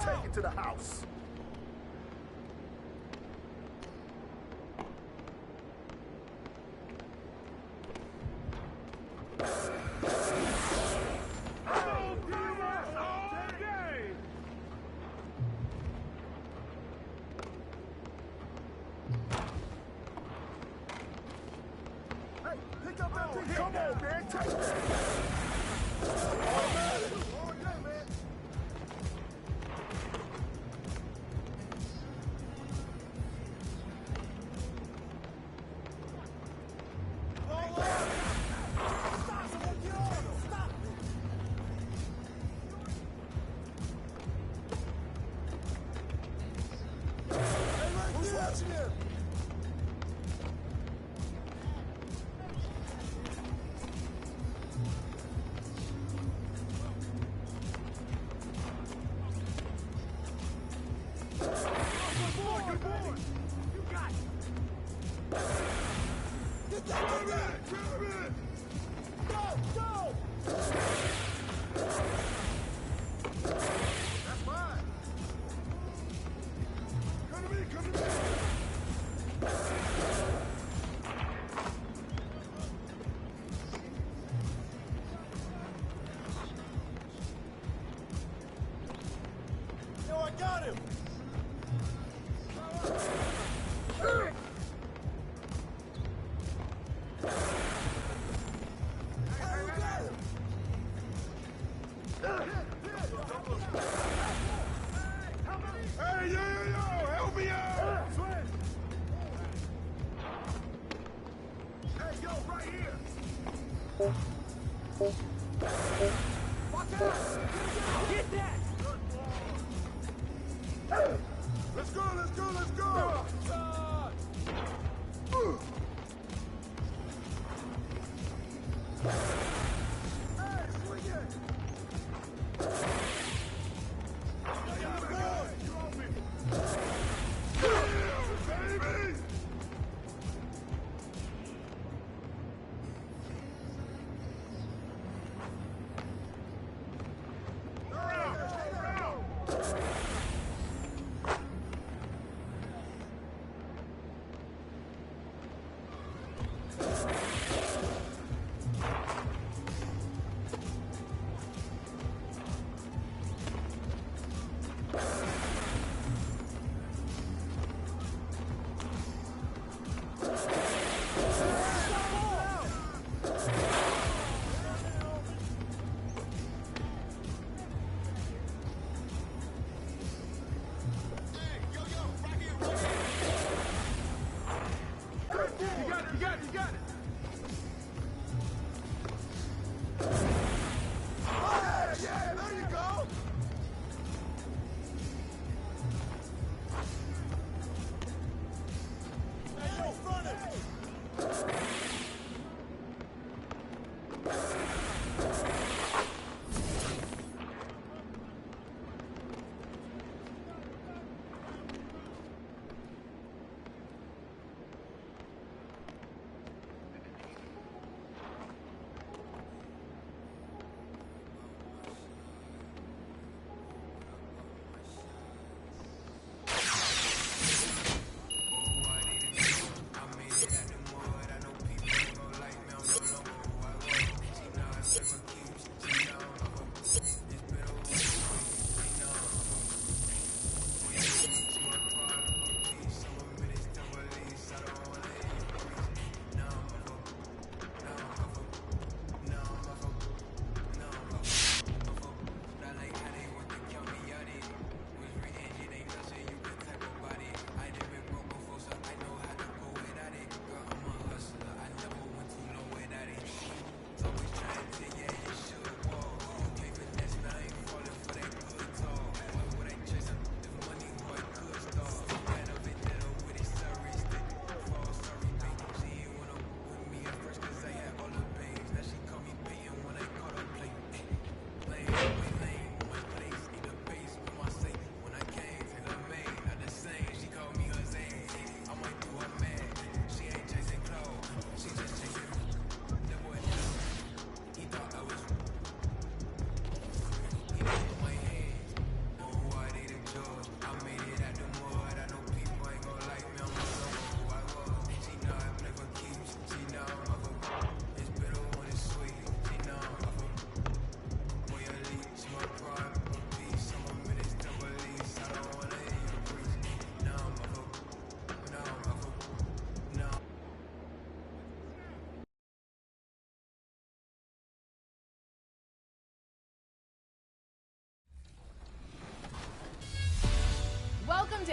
Take it to the house. Hey, pick up that thing. Come on, man. Take that.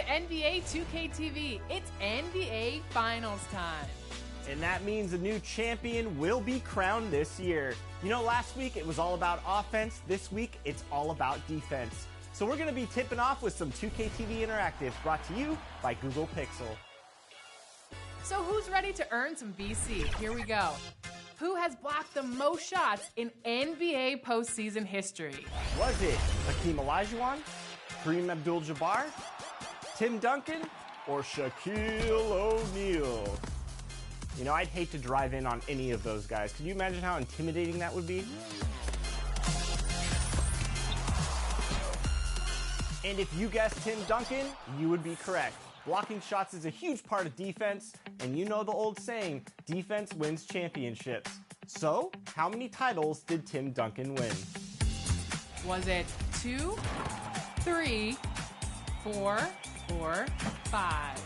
NBA 2K TV. It's NBA Finals time. And that means a new champion will be crowned this year. You know, last week it was all about offense. This week it's all about defense. So we're going to be tipping off with some 2K TV Interactive, brought to you by Google Pixel. So who's ready to earn some VC? Here we go. Who has blocked the most shots in NBA postseason history? Was it Hakeem Olajuwon, Kareem Abdul-Jabbar, Tim Duncan, or Shaquille O'Neal? You know, I'd hate to drive in on any of those guys. Could you imagine how intimidating that would be? And if you guessed Tim Duncan, you would be correct. Blocking shots is a huge part of defense, and you know the old saying, defense wins championships. So, how many titles did Tim Duncan win? Was it 2, 3, 4, or 5?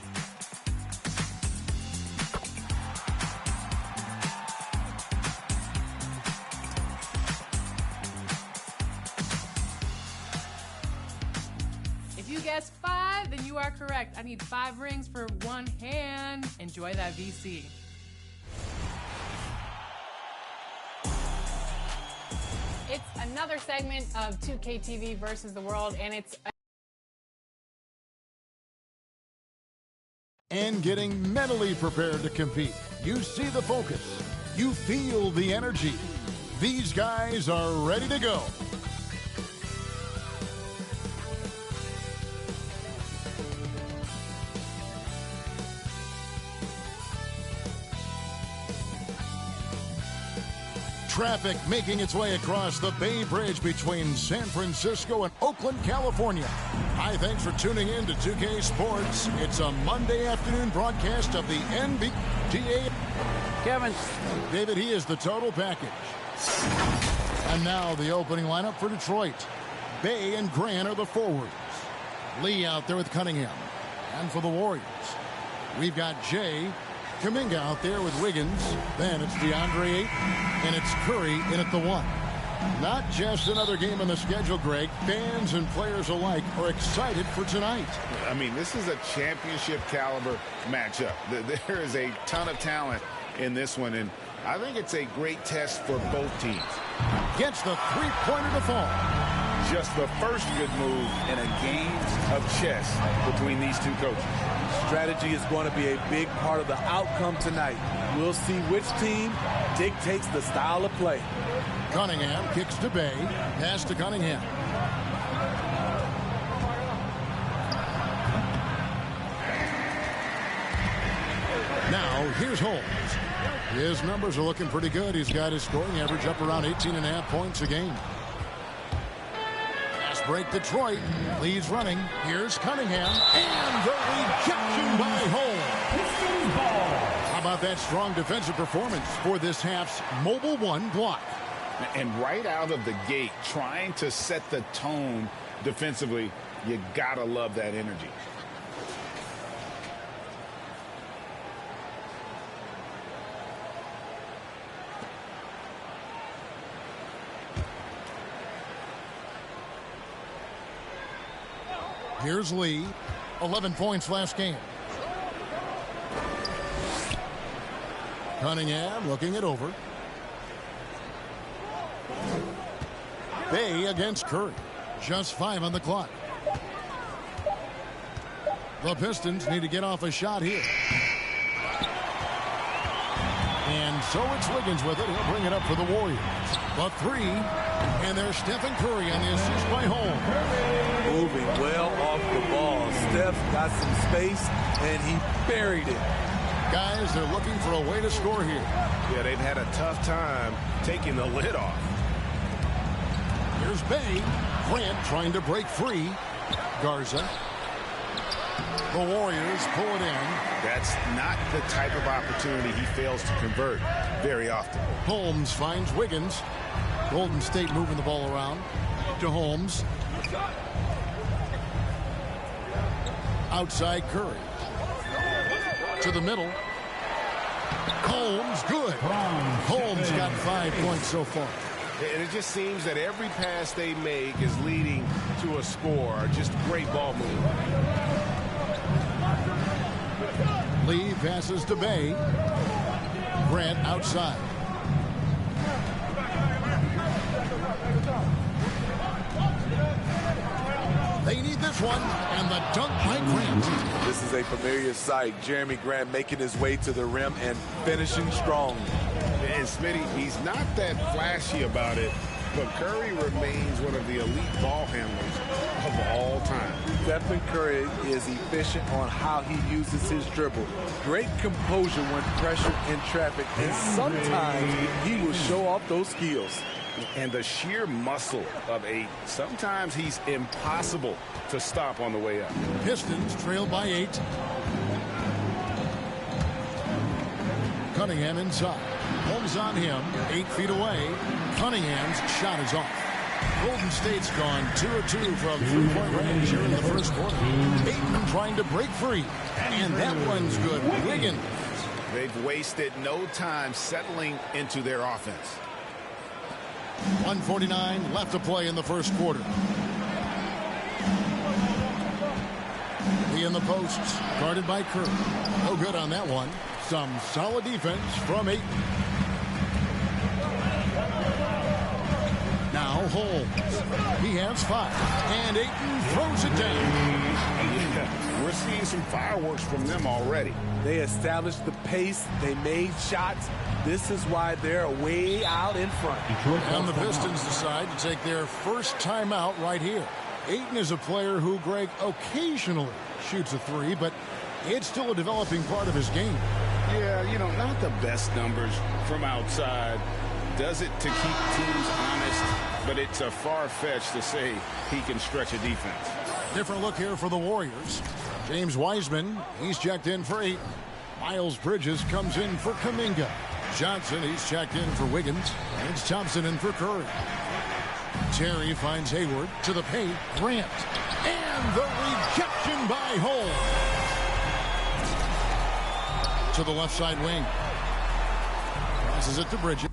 If you guessed 5, then you are correct. I need 5 rings for 1 hand. Enjoy that VC. It's another segment of 2K TV versus the world, and it's and getting mentally prepared to compete. You see the focus. You feel the energy. These guys are ready to go. Traffic making its way across the Bay Bridge between San Francisco and Oakland, California. Hi, thanks for tuning in to 2K Sports. It's a Monday afternoon broadcast of the NBA. Kevin. David, he is the total package. And now the opening lineup for Detroit. Bay and Grant are the forwards. Lee out there with Cunningham. And for the Warriors, we've got Jay Kuminga out there with Wiggins. Then it's DeAndre Ayton, and it's Curry in at the 1. Not just another game on the schedule, Greg. Fans and players alike are excited for tonight. I mean, this is a championship caliber matchup. There is a ton of talent in this one, and I think it's a great test for both teams. Gets the three-pointer to fall. Just the first good move in a game of chess between these two coaches. Strategy is going to be a big part of the outcome tonight. We'll see which team dictates the style of play. Cunningham kicks to Bay. Pass to Cunningham. Now, here's Holmes. His numbers are looking pretty good. He's got his scoring average up around 18.5 points a game. Fast break Detroit. Leads running. Here's Cunningham. And the rejection by Holmes. How about that strong defensive performance for this half's Mobile One block? And right out of the gate, trying to set the tone defensively, you gotta love that energy. Here's Lee. 11 points last game. Cunningham looking it over. Bay against Curry. Just 5 on the clock. The Pistons need to get off a shot here. And so it's Wiggins with it. He'll bring it up for the Warriors. The 3. And there's Stephen Curry on the assist by Holmes. Moving well off the ball. Steph got some space, and he buried it. Guys, they're looking for a way to score here. Yeah, they've had a tough time taking the lid off. Here's Bay. Grant trying to break free. Garza. The Warriors pull it in. That's not the type of opportunity he fails to convert very often. Holmes finds Wiggins. Golden State moving the ball around. To Holmes. Outside Curry. To the middle. Holmes, good. Holmes got 5 points so far. And it just seems that every pass they make is leading to a score. Just great ball movement. Lee passes to Bay. Grant outside. They need this one, and the dunk by Grant. This is a familiar sight. Jeremy Grant making his way to the rim and finishing strong. And Smitty, he's not that flashy about it, but Curry remains one of the elite ball handlers of all time. Stephen Curry is efficient on how he uses his dribble. Great composure when pressured in traffic, and sometimes he will show off those skills. And the sheer muscle of Ayton. Sometimes he's impossible to stop on the way up. Pistons trail by 8. Cunningham inside. Holmes on him, 8 feet away. Cunningham's shot is off. Golden State's gone 2 of 2 from three-point range here in the first quarter. Ayton trying to break free, and that one's good. Wiggins. They've wasted no time settling into their offense. 1:49 left to play in the first quarter. He in the posts, guarded by Curry. No good on that one. Some solid defense from Ayton. Now Holmes. He has 5. And Ayton throws it down. Yeah, we're seeing some fireworks from them already. They established the pace. They made shots. This is why they're way out in front. And the Pistons decide to take their first timeout right here. Ayton is a player who, Greg, occasionally shoots a 3, but it's still a developing part of his game. Yeah, you know, not the best numbers from outside. Does it to keep teams honest, but it's a far-fetched to say he can stretch a defense. Different look here for the Warriors. James Wiseman, he's checked in for 8. Miles Bridges comes in for Kuminga. Johnson, he's checked in for Wiggins. And it's Thompson in for Curry. Terry finds Hayward to the paint. Grant. And the rejection by Holmes. To the left side wing. Passes it to Bridges.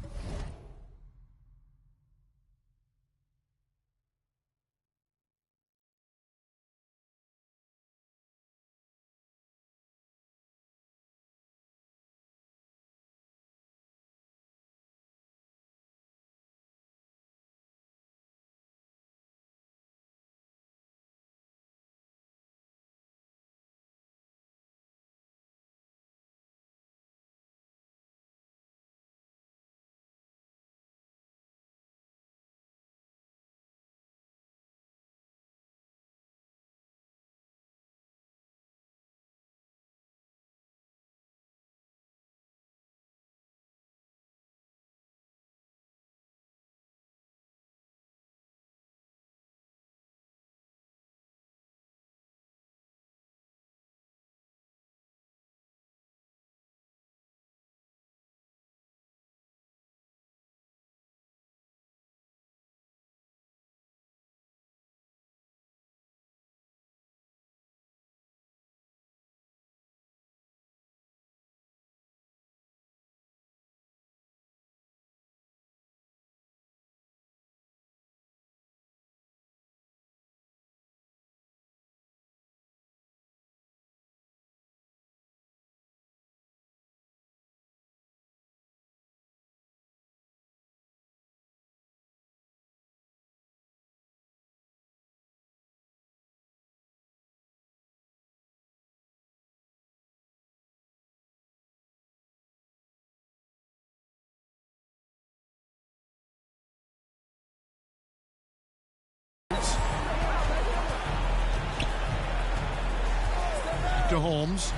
To Holmes.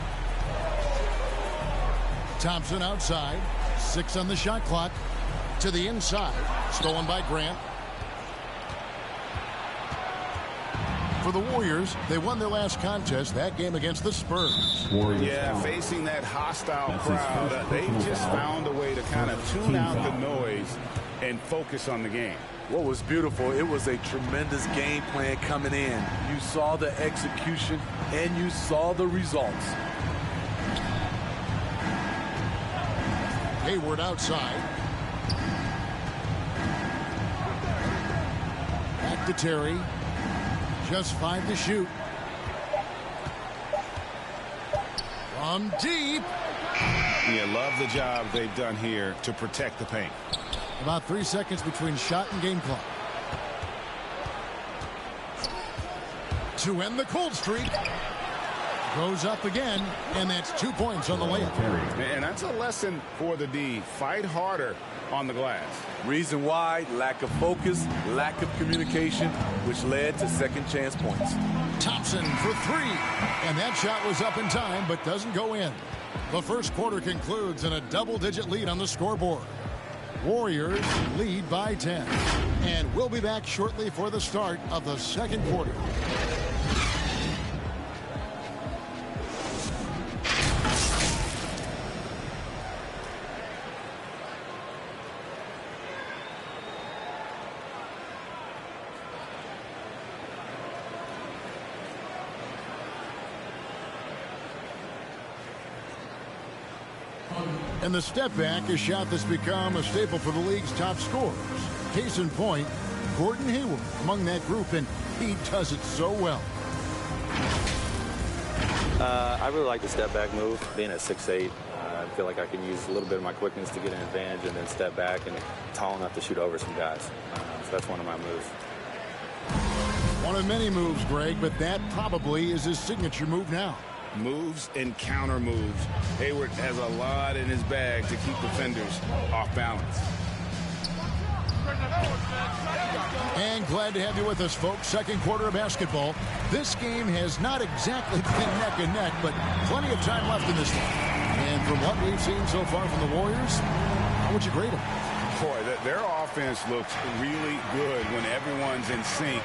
Thompson outside. 6 on the shot clock. To the inside. Stolen by Grant. For the Warriors, they won their last contest, that game against the Spurs. Yeah, facing that hostile crowd, they just found a way to kind of tune out the noise and focus on the game. What was beautiful, it was a tremendous game plan coming in. You saw the execution and you saw the results. Hayward outside. Back to Terry. Just 5 to shoot. From deep. Yeah, love the job they've done here to protect the paint. About 3 seconds between shot and game clock. To end the cold streak. Goes up again, and that's 2 points on the layup. And that's a lesson for the D. Fight harder on the glass. Reason why, lack of focus, lack of communication, which led to second chance points. Thompson for three, and that shot was up in time but doesn't go in. The first quarter concludes in a double-digit lead on the scoreboard. Warriors lead by 10, and we'll be back shortly for the start of the second quarter. And the step back, a shot that's become a staple for the league's top scorers. Case in point, Gordon Hayward among that group, and he does it so well. I really like the step back move. Being at 6'8", I feel like I can use a little bit of my quickness to get an advantage and then step back, and tall enough to shoot over some guys. So that's one of my moves. One of many moves, Greg, but that probably is his signature move now. Moves and counter moves. Hayward has a lot in his bag to keep defenders off balance. And glad to have you with us, folks. Second quarter of basketball. This game has not exactly been neck and neck, but plenty of time left in this one. And from what we've seen so far from the Warriors, how would you grade them? Boy, their offense looks really good when everyone's in sync.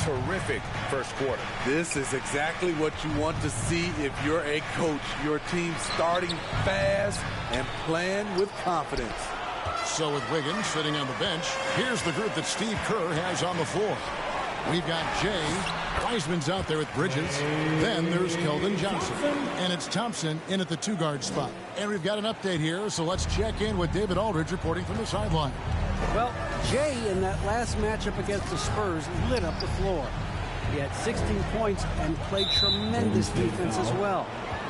Terrific first quarter. This is exactly what you want to see if you're a coach. Your team starting fast and playing with confidence. So with Wiggins sitting on the bench, here's the group that Steve Kerr has on the floor. We've got Jay. Wiseman's out there with Bridges. Then there's Keldon Johnson. And it's Thompson in at the two-guard spot. And we've got an update here, so let's check in with David Aldridge reporting from the sideline. Well, Jay in that last matchup against the Spurs lit up the floor. He had 16 points and played tremendous defense as well,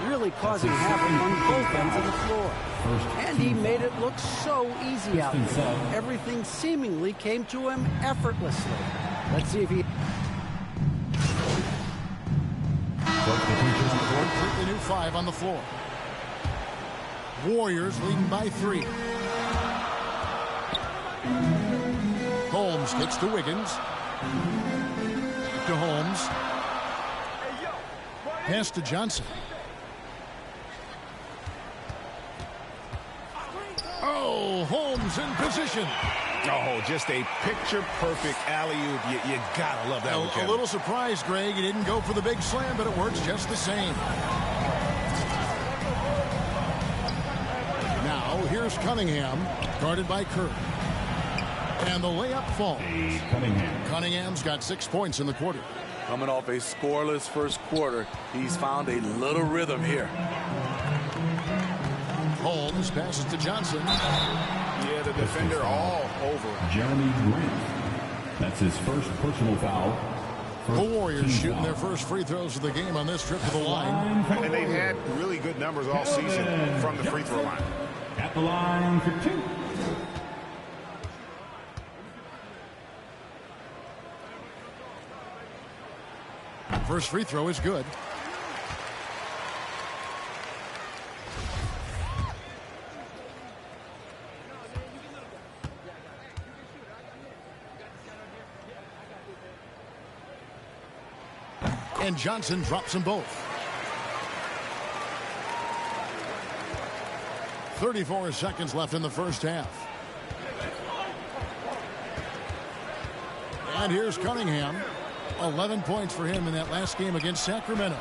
really causing havoc on both ends of the floor. And he made it look so easy out there. Everything seemingly came to him effortlessly. Let's see if he... Completely new five on the floor. Warriors leading by 3. Holmes gets to Wiggins. To Holmes. Pass to Johnson. Oh, Holmes in position. Oh, just a picture-perfect alley-oop. You gotta love that one, Kevin. A little surprised, Greg. He didn't go for the big slam, but it works just the same. Now, here's Cunningham, guarded by Kerr. And the layup falls. Cunningham's got 6 points in the quarter. Coming off a scoreless first quarter, he's found a little rhythm here. Holmes passes to Johnson. Yeah, the defender all over him. Jeremy Grant. That's his first personal foul. The Warriors shooting their first free throws of the game on this trip to the line. And they've had really good numbers all season from the free throw line. At the line for 2. First free throw is good. And Johnson drops them both. 34 seconds left in the first half. And here's Cunningham. 11 points for him in that last game against Sacramento.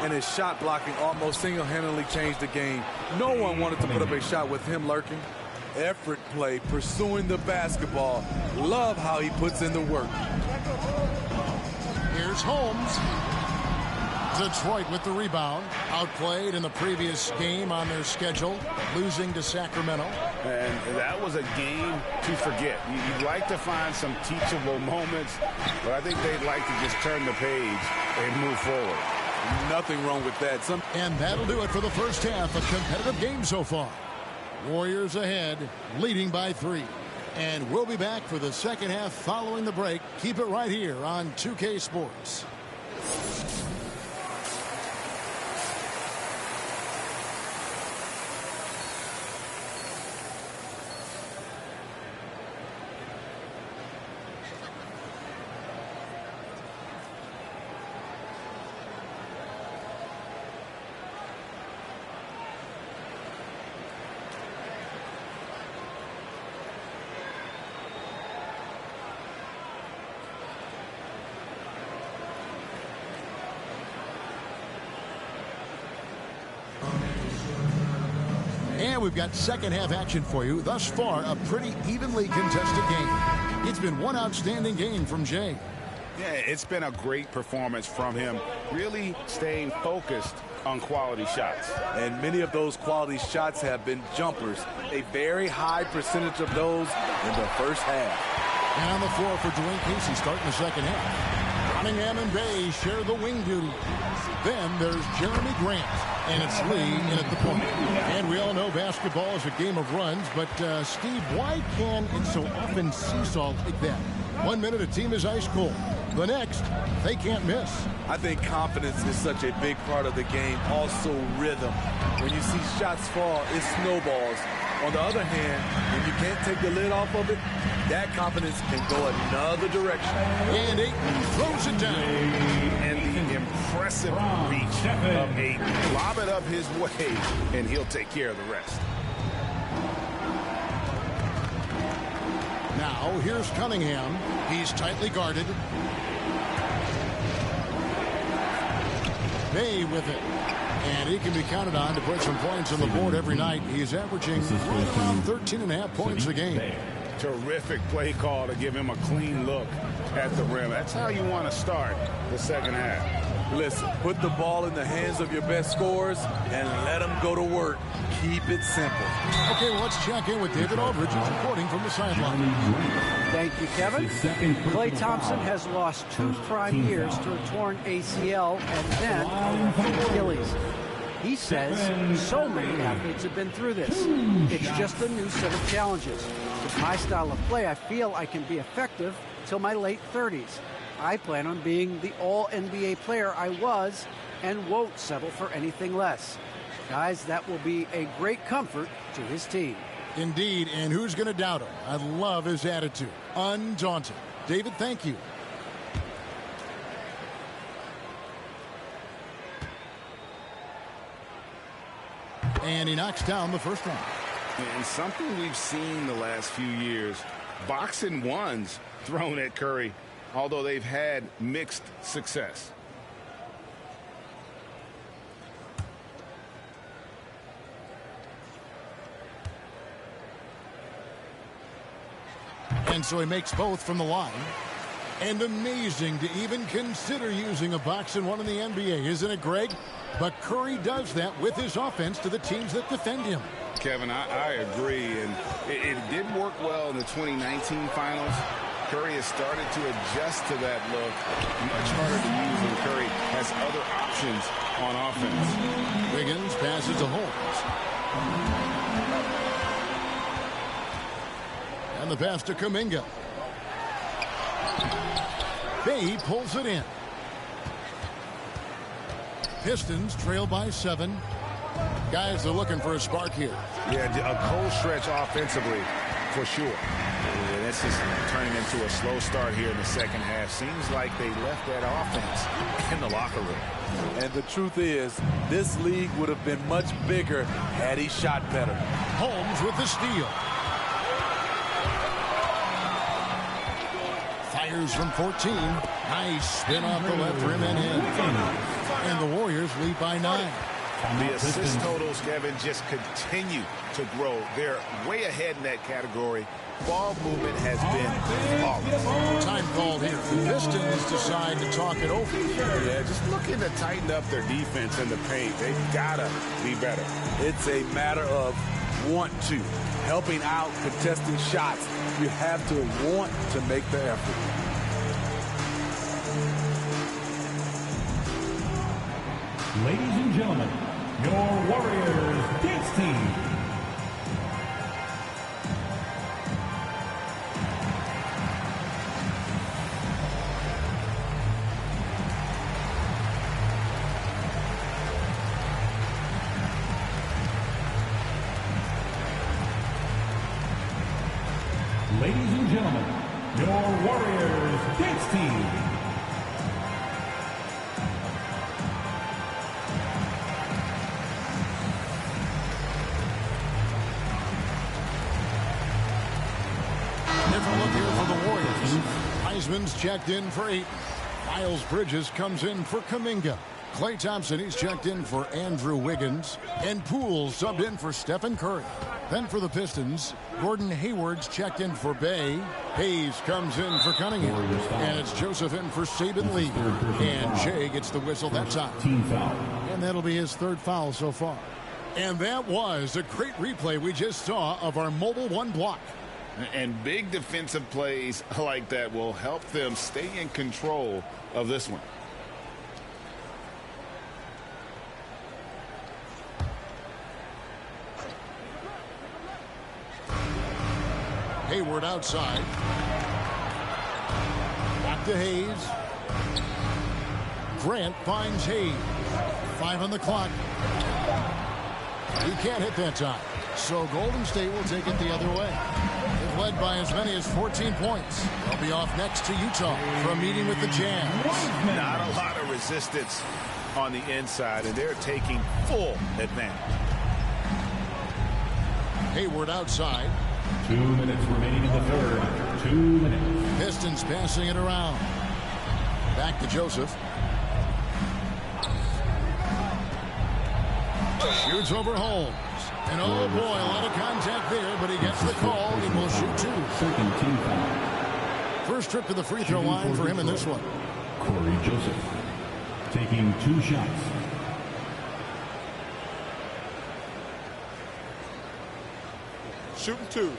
And his shot blocking almost single-handedly changed the game. No one wanted to put up a shot with him lurking. Effort play, pursuing the basketball. Love how he puts in the work. Here's Holmes. Detroit with the rebound. Outplayed in the previous game on their schedule, losing to Sacramento. And that was a game to forget. You'd like to find some teachable moments, but I think they'd like to just turn the page and move forward. Nothing wrong with that. And that'll do it for the first half. A competitive game so far. Warriors ahead, leading by 3. And we'll be back for the second half following the break. Keep it right here on 2K Sports. And we've got second half action for you. Thus far, a pretty evenly contested game. It's been one outstanding game from Jay. Yeah, it's been a great performance from him, really staying focused on quality shots. And many of those quality shots have been jumpers. A very high percentage of those in the first half. And on the floor for Dwayne Casey starting the second half. Cunningham and Bay share the wing duty. Then there's Jeremy Grant. And it's Lee in at the point. And we all know basketball is a game of runs, but Steve, why can it so often seesaw like that? 1 minute a team is ice cold. The next, they can't miss. I think confidence is such a big part of the game. Also rhythm. When you see shots fall, it snowballs. On the other hand, when you can't take the lid off of it, that confidence can go another direction. And Ayton throws it down. And the impressive reach of Ayton. Lob it up his way, and he'll take care of the rest. Now, here's Cunningham. He's tightly guarded. Bay with it. And he can be counted on to put some points on the board every night. He's averaging right around 13.5 points a game. Terrific play call to give him a clean look at the rim. That's how you want to start the second half. Listen, put the ball in the hands of your best scorers and let them go to work. Keep it simple. Okay, well, let's check in with David Aldridge, who's reporting from the sideline. Thank you, Kevin. Klay Thompson has lost 2 prime years to a torn ACL and then a Achilles. He says so many athletes have been through this. It's just a new set of challenges. With my style of play, I feel I can be effective till my late 30s. I plan on being the all-NBA player I was and won't settle for anything less. Guys, that will be a great comfort to his team. Indeed, and who's going to doubt him? I love his attitude. Undaunted. David, thank you. And he knocks down the first one. And something we've seen the last few years, boxing ones thrown at Curry, although they've had mixed success. And so he makes both from the line. And amazing to even consider using a box and one in the NBA, isn't it, Greg? But Curry does that with his offense to the teams that defend him. Kevin, I agree. And it did work well in the 2019 finals. Curry has started to adjust to that look. Much harder to use when Curry has other options on offense. Wiggins passes to Holmes. And the pass to Kuminga. Bay pulls it in. Pistons trail by 7. Guys are looking for a spark here. Yeah, a cold stretch offensively for sure. Yeah, this is turning into a slow start here in the second half. Seems like they left that offense in the locker room. And the truth is, this league would have been much bigger had he shot better. Holmes with the steal. Fires from 14. Nice spin off the left rim and in. And the Warriors lead by 9. The assist totals, Kevin, just continue to grow. They're way ahead in that category. Ball movement has been flawless. Time called here. The Pistons decide to talk it over. Yeah, just looking to tighten up their defense in the paint. They've got to be better. It's a matter of want to. Helping out, contesting shots. You have to want to make the effort. Ladies and gentlemen, your Warriors dance team. Ladies and gentlemen, your Warriors dance team. Different look here for the Warriors. Heisman's checked in for Ayton. Miles Bridges comes in for Kuminga. Klay Thompson, he's checked in for Andrew Wiggins. And Poole subbed in for Stephen Curry. Then for the Pistons, Gordon Hayward's checked in for Bay. Hayes comes in for Cunningham. And it's Joseph in for Saban Lee. And Jay gets the whistle that time. Team foul. And that'll be his third foul so far. And that was a great replay we just saw of our Mobile One block. And big defensive plays like that will help them stay in control of this one. Hayward outside. Back to Hayes. Grant finds Hayes. 5 on the clock. He can't hit that time. So Golden State will take it the other way. They've led by as many as 14 points. They'll be off next to Utah for a meeting with the Jazz. Not a lot of resistance on the inside, and they're taking full advantage. Hayward outside. 2 minutes remaining in the third. 2 minutes. Pistons passing it around. Back to Joseph. Shoots over Holmes. And oh boy, a lot of contact there, but he gets the call and will shoot 2. Second team foul. First trip to the free throw line for him in this one. Corey Joseph taking 2 shots. Shooting 2.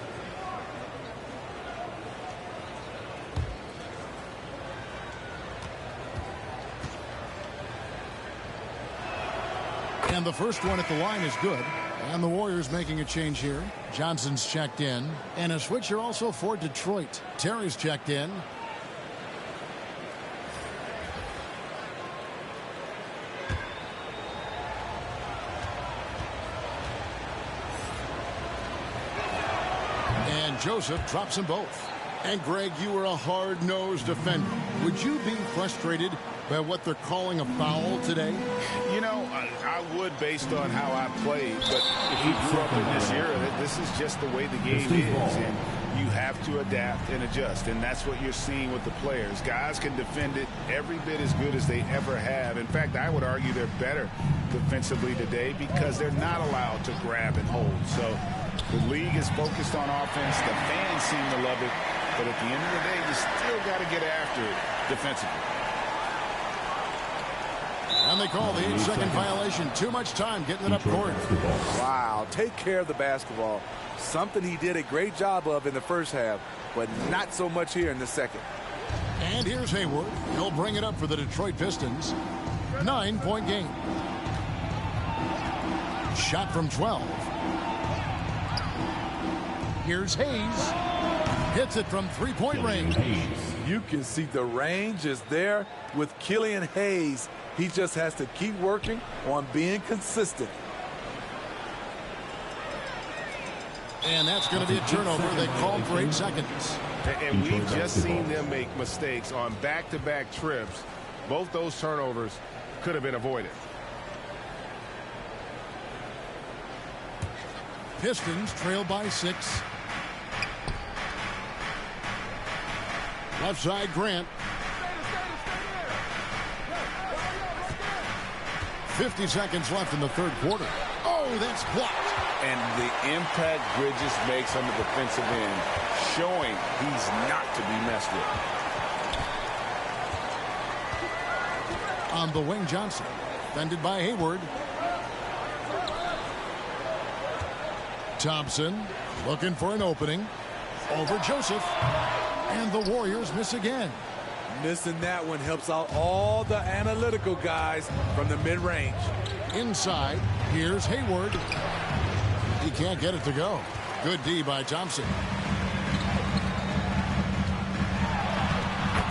And the first one at the line is good. And the Warriors making a change here. Johnson's checked in. And a switcher also for Detroit. Terry's checked in. And Joseph drops them both. And Greg, you were a hard-nosed defender. Would you be frustrated by what they're calling a foul today? You know, I would based on how I played, but if you grew up in this era, this is just the way the game is, and you have to adapt and adjust, and that's what you're seeing with the players. Guys can defend it every bit as good as they ever have. In fact, I would argue they're better defensively today because they're not allowed to grab and hold. So the league is focused on offense. The fans seem to love it, but at the end of the day, you still got to get after it defensively. And they call the 8-second violation. Too much time getting it up court. Wow, take care of the basketball. Something he did a great job of in the first half, but not so much here in the second. And here's Hayward. He'll bring it up for the Detroit Pistons. 9-point game. Shot from 12. Here's Hayes. Hits it from 3-point range. You can see the range is there with Killian Hayes. He just has to keep working on being consistent. And that's going to be a turnover. They called for 8 seconds. And we've just seen them make mistakes on back-to-back trips. Both those turnovers could have been avoided. Pistons trail by 6. Left side, Grant. 50 seconds left in the third quarter. Oh, that's blocked. And the impact Bridges makes on the defensive end, showing he's not to be messed with. On the wing, Johnson. Defended by Hayward. Thompson looking for an opening. Over Joseph. And the Warriors miss again. Missing that one helps out all the analytical guys from the mid-range. Inside, here's Hayward. He can't get it to go. Good D by Thompson.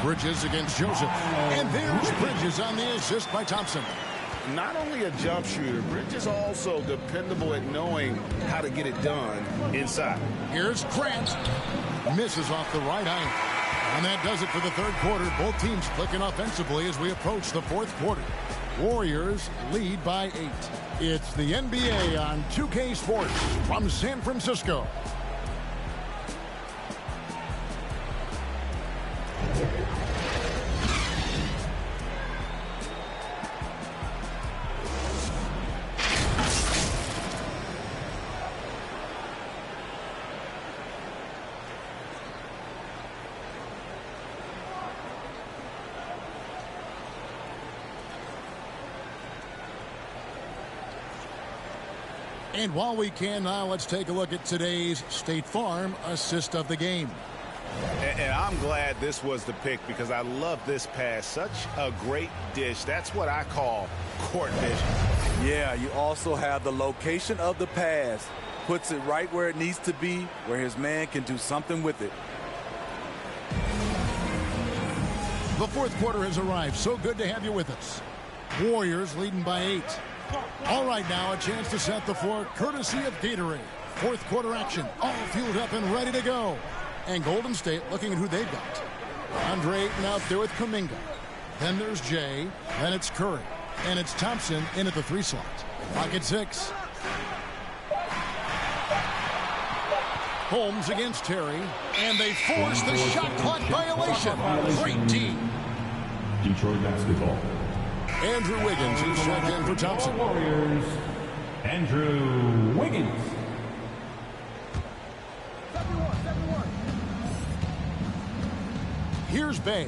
Bridges against Joseph. And there's Bridges on the assist by Thompson. Not only a jump shooter, Bridges also dependable at knowing how to get it done inside. Here's Grant. Misses off the right eye. And that does it for the third quarter. Both teams clicking offensively as we approach the fourth quarter. Warriors lead by 8. It's the NBA on 2K Sports from San Francisco. And while we can now, let's take a look at today's State Farm assist of the game. And I'm glad this was the pick because I love this pass. Such a great dish. That's what I call court vision. Yeah, you also have the location of the pass. Puts it right where it needs to be, where his man can do something with it. The fourth quarter has arrived. So good to have you with us. Warriors leading by 8. All right, now a chance to set the floor courtesy of Gatorade. Fourth quarter action, all fueled up and ready to go. And Golden State looking at who they've got. Andre Ayton out there with Kuminga. Then there's Jay. Then it's Curry. And it's Thompson in at the 3 slot. Clock at 6. Holmes against Terry. And they force the shot clock violation. Great D. Detroit basketball. Andrew Wiggins is checked in for Thompson. Warriors, Andrew Wiggins. Here's Bay.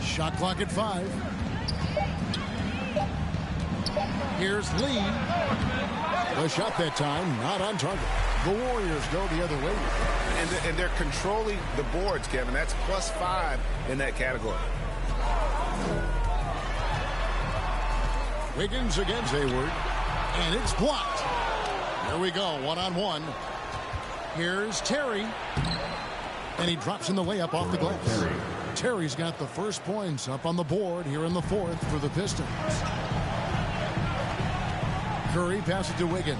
Shot clock at 5. Here's Lee. The shot that time, not on target. The Warriors go the other way. And they're controlling the boards, Kevin. That's +5 in that category. Wiggins against Hayward. And it's blocked. There we go, one-on-one. Here's Terry. And he drops in the layup off the glass. Terry's got the first points up on the board here in the fourth for the Pistons. Curry passes to Wiggins.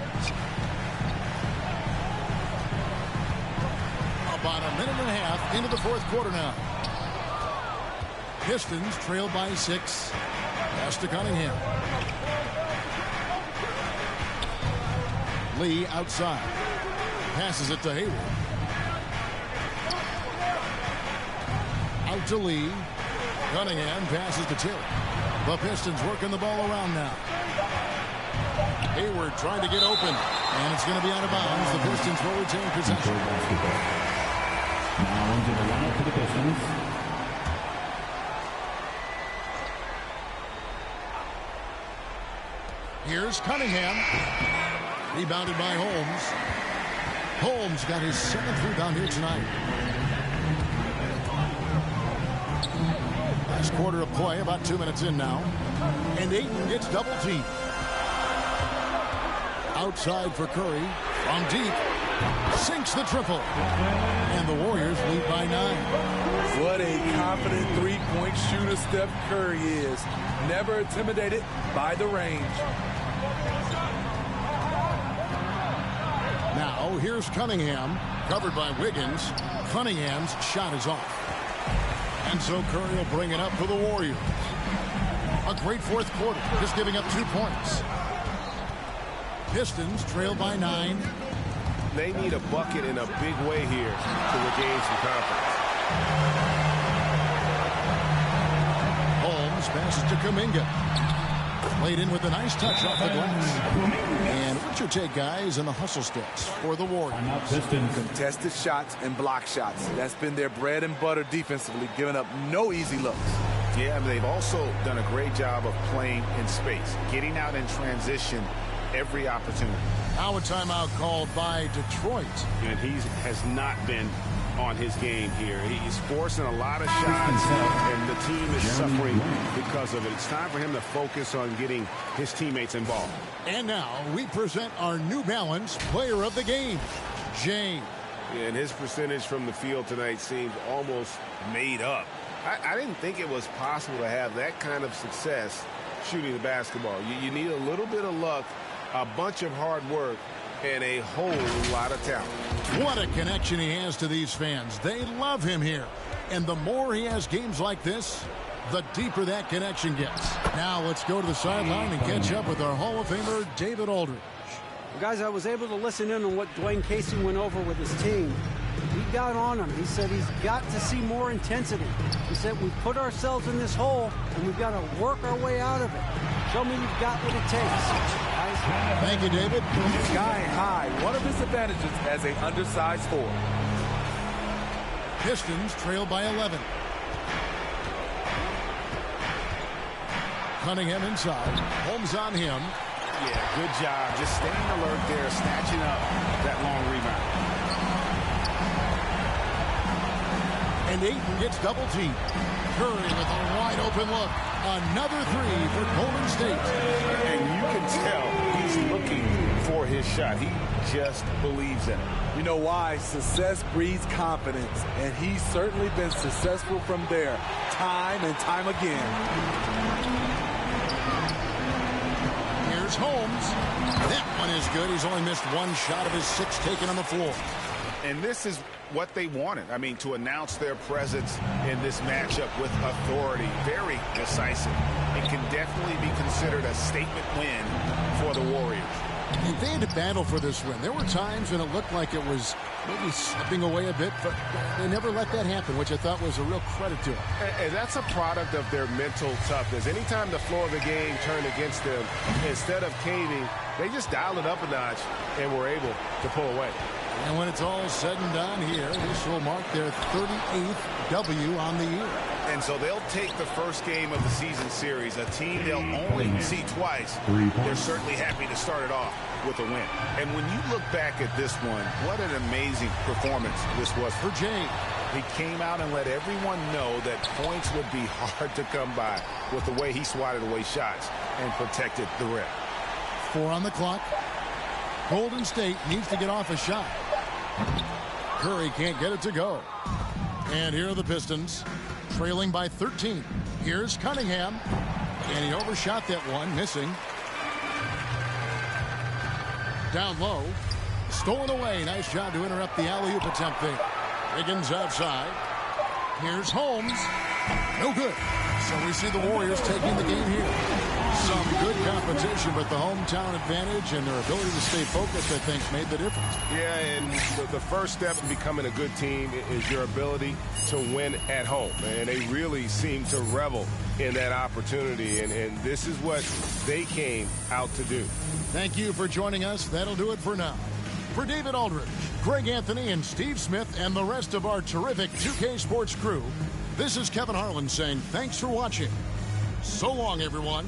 About a minute and a half into the fourth quarter now. Pistons trail by 6. Pass to Cunningham. Lee outside. Passes it to Hayward. Out to Lee. Cunningham passes to Terry. The Pistons working the ball around now. Hayward trying to get open. And it's going to be out of bounds. The Pistons will retain possession. Now into the lineup for the Pistons. Here's Cunningham. Rebounded by Holmes. Holmes got his 7th rebound here tonight. Last quarter of play, about 2 minutes in now. And Ayton gets double teamed. Outside for Curry. From deep. Sinks the triple. And the Warriors lead by 9. What a confident three-point shooter Steph Curry is. Never intimidated by the range. Now here's Cunningham. Covered by Wiggins. Cunningham's shot is off. And so Curry will bring it up for the Warriors. A great fourth quarter. Just giving up 2 points. Pistons trail by 9. They need a bucket in a big way here to regain some confidence. Holmes passes to Kuminga. Played in with a nice touch off the glass. And what's your take, guys, in the hustle steps for the Warriors? Pistons. Contested shots and block shots. That's been their bread and butter defensively, giving up no easy looks. Yeah, I mean, they've also done a great job of playing in space, getting out in transition every opportunity. Now a timeout called by Detroit. And he has not been on his game here. He's forcing a lot of shots, and the team is suffering because of it. It's time for him to focus on getting his teammates involved. And now we present our New Balance Player of the Game, Jay. And his percentage from the field tonight seems almost made up. I didn't think it was possible to have that kind of success shooting the basketball. You need a little bit of luck, a bunch of hard work, and a whole lot of talent. What a connection he has to these fans. They love him here. And the more he has games like this, the deeper that connection gets. Now let's go to the sideline and catch up with our Hall of Famer, David Aldridge. Well, guys, I was able to listen in on what Dwayne Casey went over with his team. He got on him. He said he's got to see more intensity. He said we put ourselves in this hole, and we've got to work our way out of it. Show me you've got what it takes. Guys. Thank you, David. Sky high, one of his advantages as an undersized forward. Pistons trail by 11. Cunningham inside. Holmes on him. Yeah, good job. Just staying alert there, snatching up that long rebound. And Ayton gets double teamed. Curry with a wide open look. Another three for Golden State. And you can tell he's looking for his shot. He just believes in it. You know why? Success breeds confidence, and he's certainly been successful from there, time and time again. Here's Holmes. That one is good. He's only missed one shot of his 6 taken on the floor. And this is what they wanted. I mean, to announce their presence in this matchup with authority. Very decisive. It can definitely be considered a statement win for the Warriors. They had to battle for this win. There were times when it looked like it was maybe slipping away a bit, but they never let that happen, which I thought was a real credit to them. And that's a product of their mental toughness. Anytime the floor of the game turned against them, instead of caving, they just dialed it up a notch and were able to pull away. And when it's all said and done here, this will mark their 38th W on the year. And so they'll take the first game of the season series, a team they'll only see twice. They're certainly happy to start it off with a win. And when you look back at this one, what an amazing performance this was for Jay. He came out and let everyone know that points would be hard to come by with the way he swatted away shots and protected the rim. 4 on the clock. Golden State needs to get off a shot. Curry can't get it to go. And here are the Pistons, trailing by 13. Here's Cunningham. And he overshot that one, missing. Down low. Stolen away. Nice job to interrupt the alley-oop attempt there. Wiggins outside. Here's Holmes. No good. So we see the Warriors taking the game here. Some good competition, but the hometown advantage and their ability to stay focused, I think, made the difference. Yeah, and the first step in becoming a good team is your ability to win at home. And they really seem to revel in that opportunity, and this is what they came out to do. Thank you for joining us. That'll do it for now. For David Aldridge, Greg Anthony, and Steve Smith, and the rest of our terrific 2K Sports crew, this is Kevin Harlan saying thanks for watching. So long, everyone.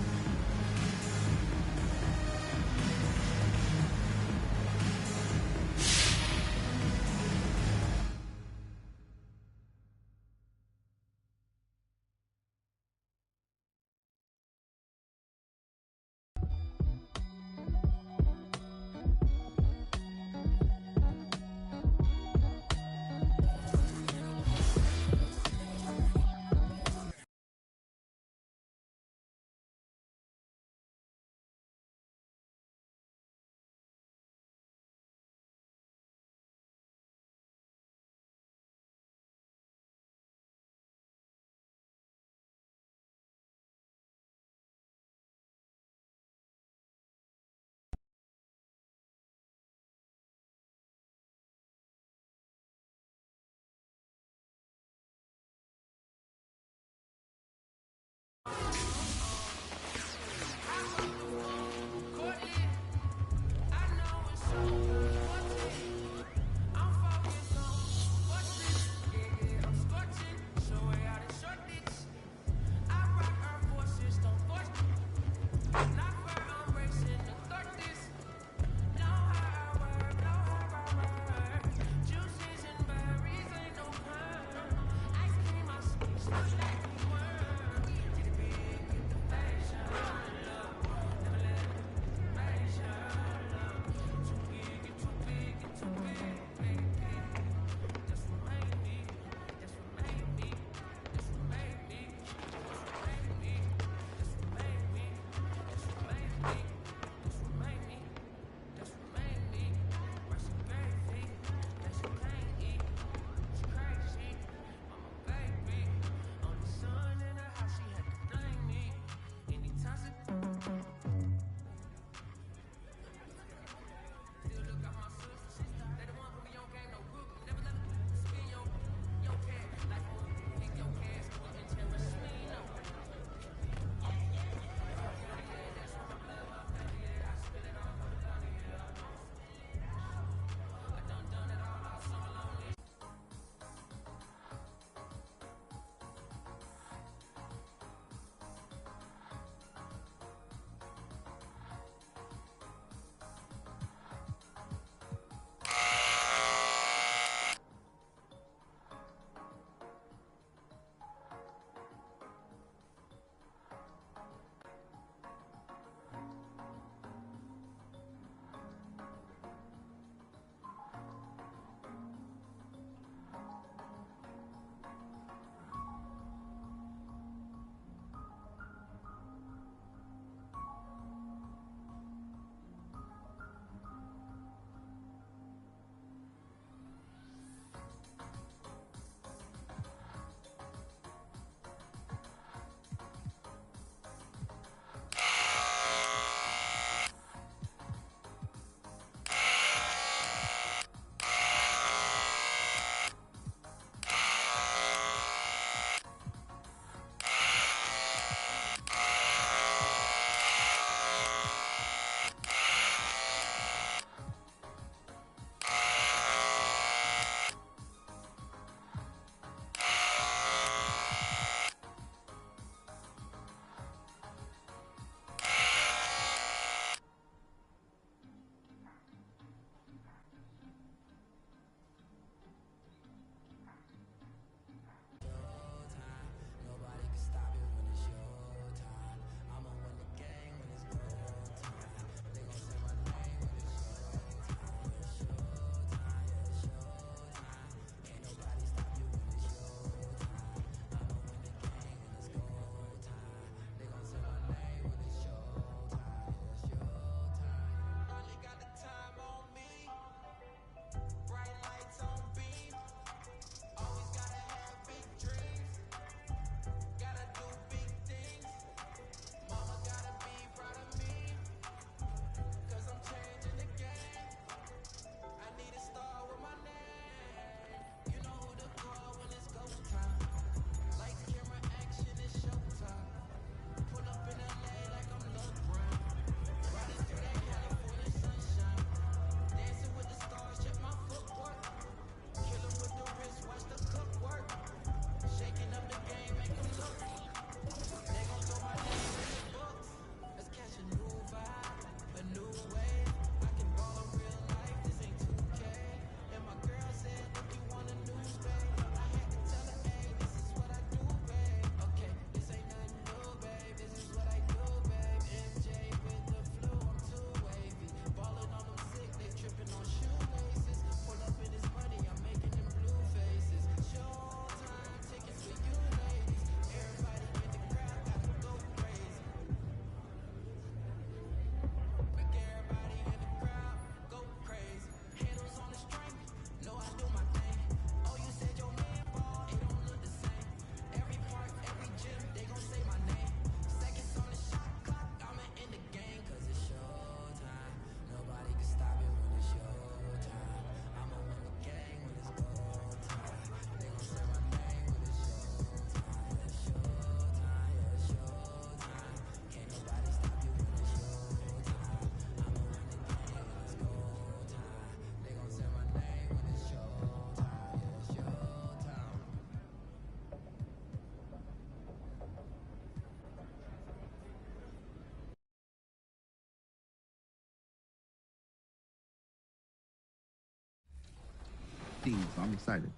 team, so I'm excited.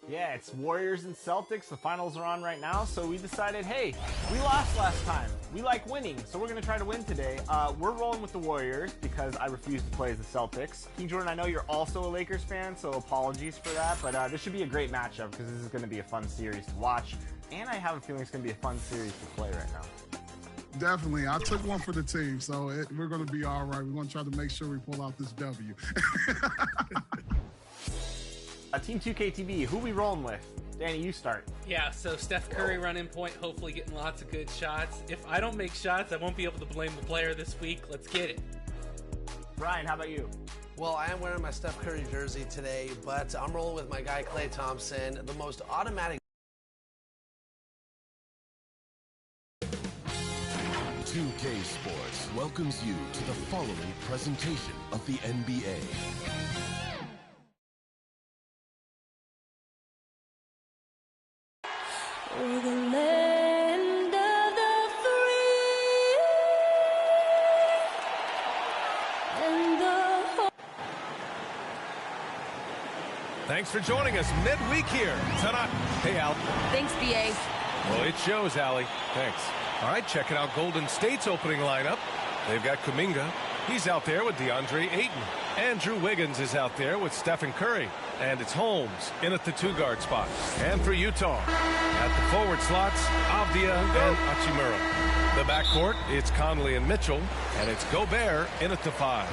Yeah, it's Warriors and Celtics. The finals are on right now, so we decided, hey, we lost last time. We like winning, so we're going to try to win today. We're rolling with the Warriors because I refuse to play as the Celtics. King Jordan, I know you're also a Lakers fan, so apologies for that, but this should be a great matchup because this is going to be a fun series to watch, and I have a feeling it's going to be a fun series to play right now. Definitely. I took one for the team, so we're going to be all right. We're going to try to make sure we pull out this W. Team 2KTV, who we rolling with? Danny, you start. Yeah, so Steph Curry running point, hopefully getting lots of good shots. If I don't make shots, I won't be able to blame the player this week. Let's get it. Brian, how about you? Well, I am wearing my Steph Curry jersey today, but I'm rolling with my guy Klay Thompson, the most automatic. 2K Sports welcomes you to the following presentation of the NBA. For the land of the free and the Thanks for joining us midweek here tonight. Hey, Al. Thanks, BA. Well, it shows, Allie. Thanks. All right, checking out Golden State's opening lineup. They've got Kuminga. He's out there with DeAndre Ayton. Andrew Wiggins is out there with Stephen Curry. And it's Holmes in at the two-guard spot. And for Utah, at the forward slots, Avdia and Hachimura. The backcourt, it's Conley and Mitchell. And it's Gobert in at the 5.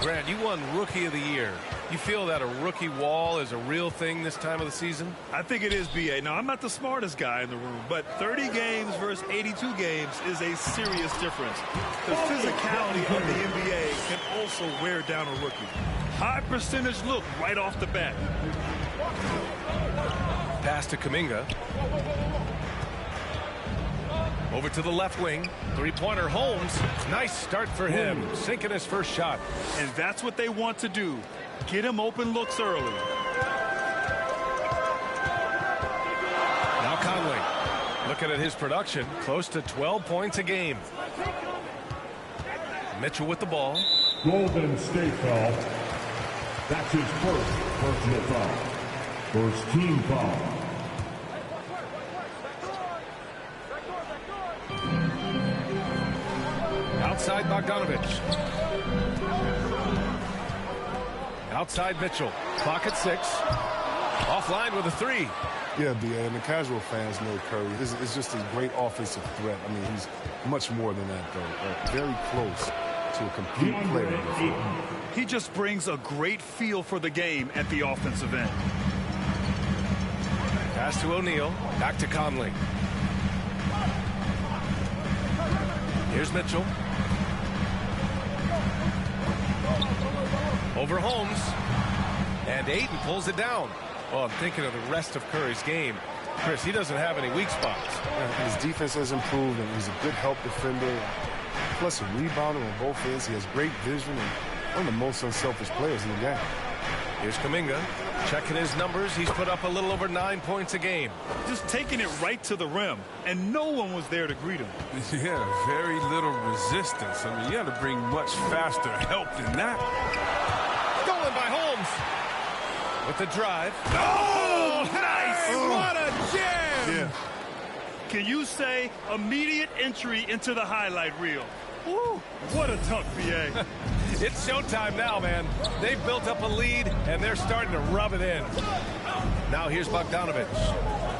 Grant, you won Rookie of the Year. You feel that a rookie wall is a real thing this time of the season? I think it is, B.A. Now, I'm not the smartest guy in the room, but 30 games versus 82 games is a serious difference. The physicality of the NBA can also wear down a rookie. High percentage look right off the bat. Pass to Kuminga. Over to the left wing. Three-pointer Holmes. Nice start for him. Sinking his first shot. And that's what they want to do. Get him open looks early. Now Conley. Looking at his production. Close to 12 points a game. Mitchell with the ball. Golden State foul. That's his first personal foul. First team foul. Outside Bogdanovich. Outside Mitchell. Clock at 6. Offline with a 3. Yeah, B.A. and the casual fans know Curry. It's just a great offensive threat. I mean, he's much more than that, though. Very close to a complete player. He just brings a great feel for the game at the offensive end. Pass to O'Neal. Back to Conley. Here's Mitchell. Over Holmes. And Ayton pulls it down. Well, I'm thinking of the rest of Curry's game. Chris, he doesn't have any weak spots. His defense has improved, and he's a good help defender. Plus a rebounder on both ends. He has great vision and one of the most unselfish players in the game. Here's Kuminga. Checking his numbers. He's put up a little over 9 points a game. Just taking it right to the rim, and no one was there to greet him. Yeah, very little resistance. I mean, you got to bring much faster help than that. Stolen by Holmes. With the drive. Oh, nice! Oh. What a jam! Yeah. Can you say immediate entry into the highlight reel? Woo, what a dunk, B.A. It's showtime now, man. They've built up a lead, and they're starting to rub it in. Now here's Bogdanovich.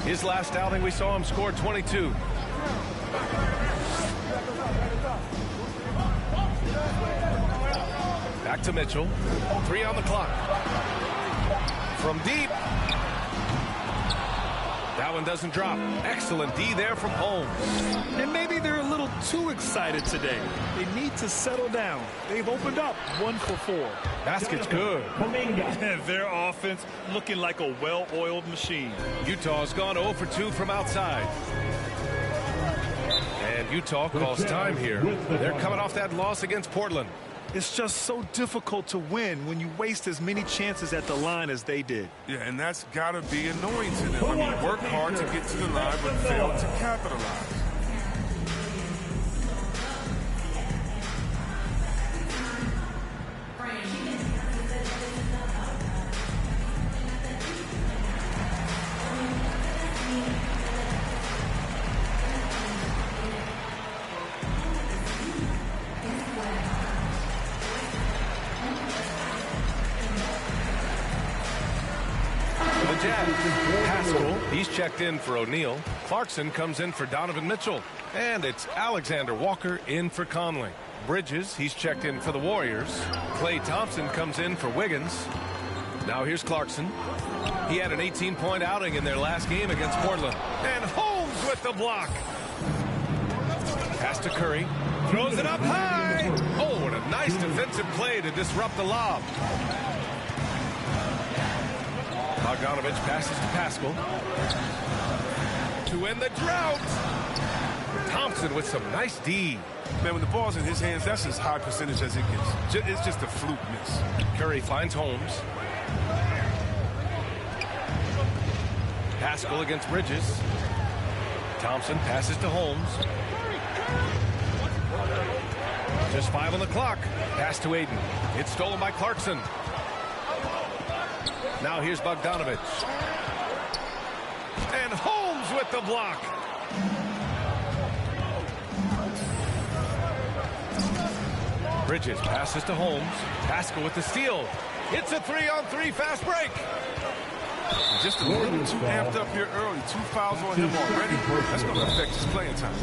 His last outing, we saw him score 22. Back to Mitchell. 3 on the clock. From deep. That one doesn't drop. Excellent D there from Holmes. And maybe they're a little too excited today. They need to settle down. They've opened up 1 for 4. Basket's good. And their offense looking like a well-oiled machine. Utah's gone 0 for 2 from outside. And Utah calls time here. They're coming off that loss against Portland. It's just so difficult to win when you waste as many chances at the line as they did. Yeah, and that's got to be annoying to them. I mean, work hard to get to the line, but fail to capitalize. Jazz. Haskell, he's checked in for O'Neal. Clarkson comes in for Donovan Mitchell. And it's Alexander Walker in for Conley. Bridges, he's checked in for the Warriors. Klay Thompson comes in for Wiggins. Now here's Clarkson. He had an 18-point outing in their last game against Portland. And Holmes with the block. Pass to Curry. Throws it up high. Oh, what a nice defensive play to disrupt the lob. Bogdanovich passes to Pascal. To end the drought. Thompson with some nice D. Man, when the ball's in his hands, that's as high percentage as it gets. It's just a fluke miss. Curry finds Holmes. Pascal against Bridges. Thompson passes to Holmes. Just 5 on the clock. Pass to Aiden. It's stolen by Clarkson. Now here's Bogdanovich. And Holmes with the block. Bridges passes to Holmes. Pascal with the steal. It's a 3-on-3 fast break. Just a little too amped up here early. 2 fouls on him already. That's going to affect his playing time.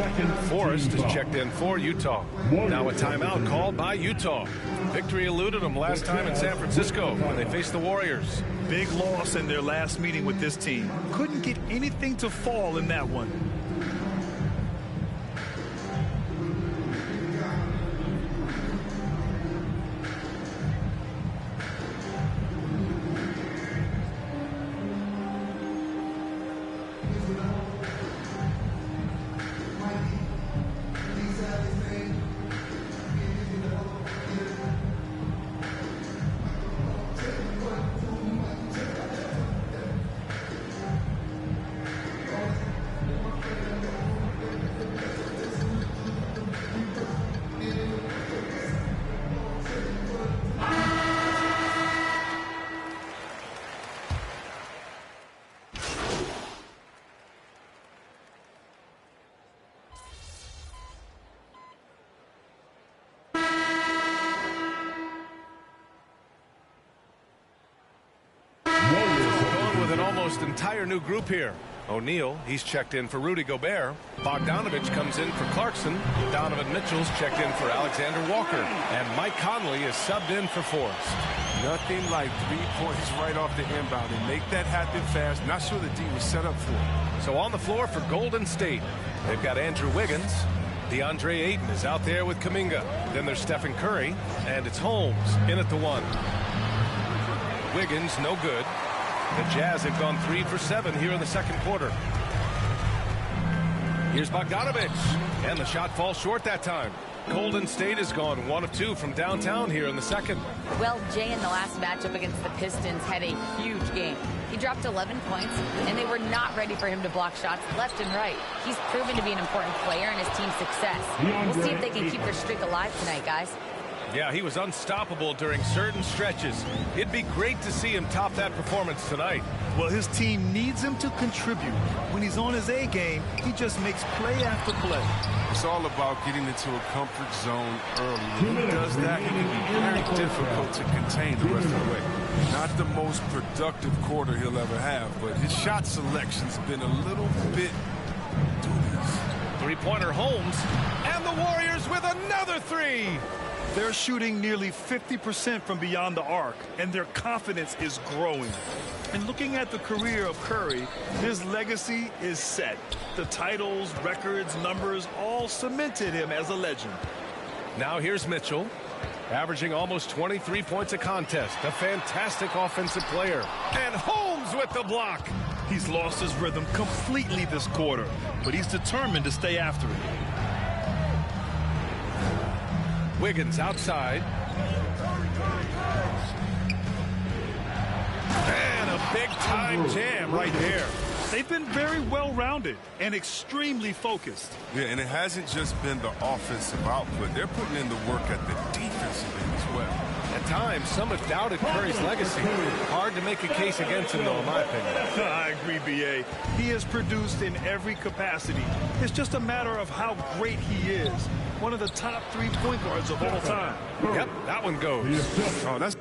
Forrest is checked in for Utah. Now a timeout called by Utah. Victory eluded them last time in San Francisco when they faced the Warriors. Big loss in their last meeting with this team. Couldn't get anything to fall in that one. Entire new group here. O'Neal, he's checked in for Rudy Gobert. Bogdanovich comes in for Clarkson. Donovan Mitchell's checked in for Alexander Walker. And Mike Conley is subbed in for Forrest. Nothing like 3 points right off the inbound and make that happen fast. Not sure the D was set up for it. So on the floor for Golden State, they've got Andrew Wiggins. DeAndre Ayton is out there with Kuminga. Then there's Stephen Curry. And it's Holmes in at the 1. Wiggins, no good. The Jazz have gone 3 for 7 here in the second quarter. Here's Bogdanovich. And the shot falls short that time. Golden State has gone 1 of 2 from downtown here in the second. Well, Jay in the last matchup against the Pistons had a huge game. He dropped 11 points, and they were not ready for him to block shots left and right. He's proven to be an important player in his team's success. We'll see if they can keep their streak alive tonight, guys. Yeah, he was unstoppable during certain stretches. It'd be great to see him top that performance tonight. Well, his team needs him to contribute. When he's on his A game, he just makes play after play. It's all about getting into a comfort zone early. When he does that, he can be very difficult to contain the rest of the way. Not the most productive quarter he'll ever have, but his shot selection's been a little bit dubious. Three-pointer Holmes, and the Warriors with another 3. They're shooting nearly 50% from beyond the arc, and their confidence is growing. And looking at the career of Curry, his legacy is set. The titles, records, numbers all cemented him as a legend. Now here's Mitchell, averaging almost 23 points a contest. A fantastic offensive player. And Holmes with the block. He's lost his rhythm completely this quarter, but he's determined to stay after it. Wiggins outside. And a big-time jam right there. They've been very well-rounded and extremely focused. Yeah, and it hasn't just been the offensive output. They're putting in the work at the defensive end as well. At times, some have doubted Curry's legacy. Hard to make a case against him, though, in my opinion. I agree, B.A. He has produced in every capacity. It's just a matter of how great he is. One of the top 3 point guards of all time. Yep, that one goes. Oh, that's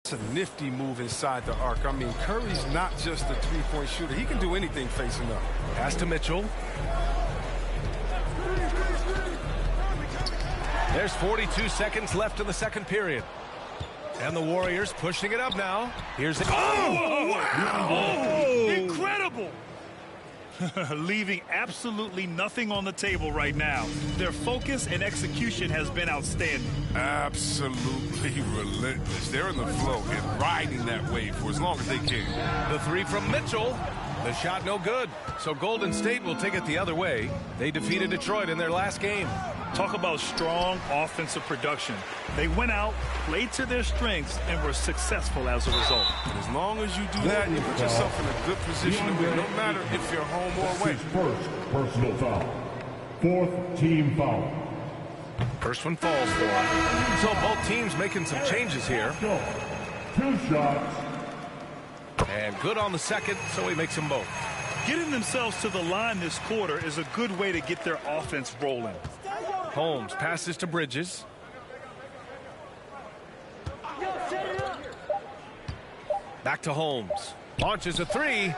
It's a nifty move inside the arc. I mean, Curry's not just a three-point shooter. He can do anything facing up. Pass to Mitchell. There's 42 seconds left in the second period. And the Warriors pushing it up now. Here's the... Oh, wow! Oh, incredible! Leaving absolutely nothing on the table right now. Their focus and execution has been outstanding. Absolutely relentless. They're in the flow and riding that wave for as long as they can. The three from Mitchell. The shot no good. So Golden State will take it the other way. They defeated Detroit in their last game. Talk about strong offensive production. They went out, played to their strengths, and were successful as a result. And as long as you do that, you put yourself in a good position to win, no matter if you're home or away. First personal foul. Fourth team foul. First one falls for him. So both teams making some changes here. 2 shots. And good on the second, so he makes them both. Getting themselves to the line this quarter is a good way to get their offense rolling. Holmes passes to Bridges. Back to Holmes. Launches a three.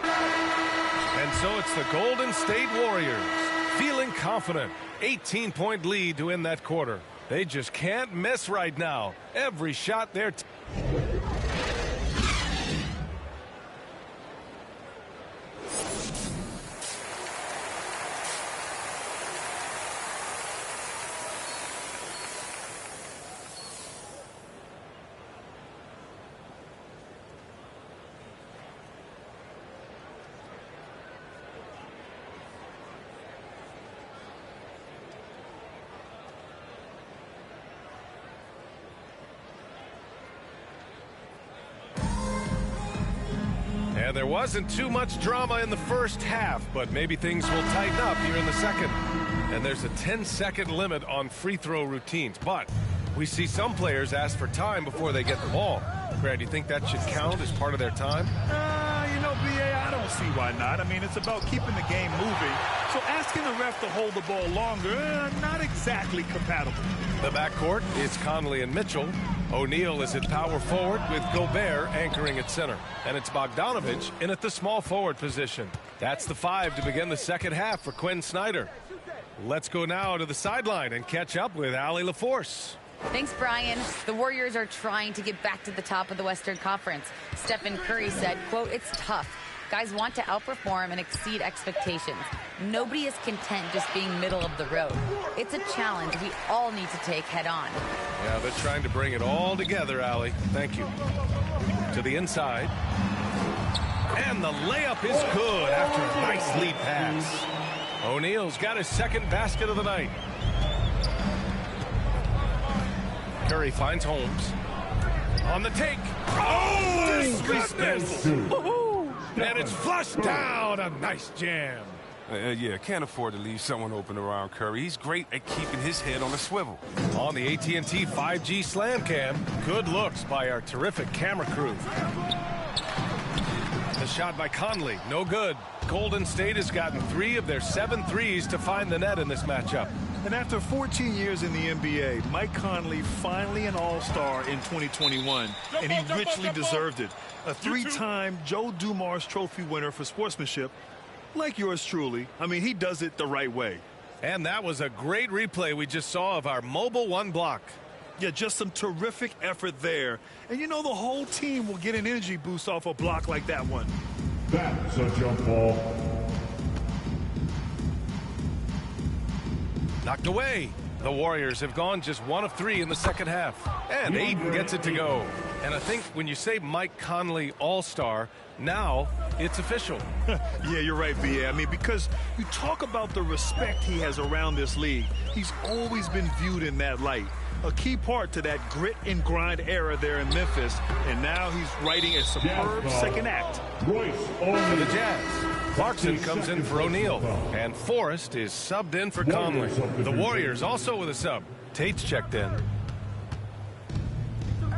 And so it's the Golden State Warriors feeling confident. 18-point lead to end that quarter. They just can't miss right now. Every shot they're... And there wasn't too much drama in the first half, but maybe things will tighten up here in the second. And there's a 10-second limit on free throw routines, but we see some players ask for time before they get the ball. Grant, do you think that should count as part of their time? You know, B.A., I don't see why not. I mean, it's about keeping the game moving. So asking the ref to hold the ball longer, not exactly compatible. The backcourt is Conley and Mitchell. O'Neal is at power forward with Gobert anchoring at center. And it's Bogdanovich in at the small forward position. That's the 5 to begin the second half for Quinn Snyder. Let's go now to the sideline and catch up with Allie LaForce. Thanks, Brian. The Warriors are trying to get back to the top of the Western Conference. Stephen Curry said, quote, "It's tough. Guys want to outperform and exceed expectations. Nobody is content just being middle of the road. It's a challenge we all need to take head on." Yeah, they're trying to bring it all together, Allie. Thank you. To the inside. And the layup is good after a nice lead pass. O'Neal's got his second basket of the night. Curry finds Holmes. On the take. Oh, goodness! And it's flushed down. A nice jam. Yeah, can't afford to leave someone open around Curry. He's great at keeping his head on a swivel. On the AT&T 5G Slam Cam, good looks by our terrific camera crew. The shot by Conley, no good. Golden State has gotten 3 of their 7 threes to find the net in this matchup. And after 14 years in the NBA, Mike Conley finally an all-star in 2021, and he richly deserved it. A 3-time Joe Dumars Trophy winner for sportsmanship, like yours truly. I mean, he does it the right way. And that was a great replay we just saw of our mobile one block. Yeah, just some terrific effort there. And you know, the whole team will get an energy boost off a block like that one. That's a jump ball. Knocked away. The Warriors have gone just 1 of 3 in the second half. And Aiden gets it to go. And I think when you say Mike Conley All-Star, now it's official. Yeah, you're right, B.A. I mean, because you talk about the respect he has around this league. He's always been viewed in that light. A key part to that grit and grind era there in Memphis. And now he's writing a superb second act. For the Jazz, Clarkson comes in for O'Neal. And Forrest is subbed in for Conley. The Warriors also with a sub. Tate's checked in.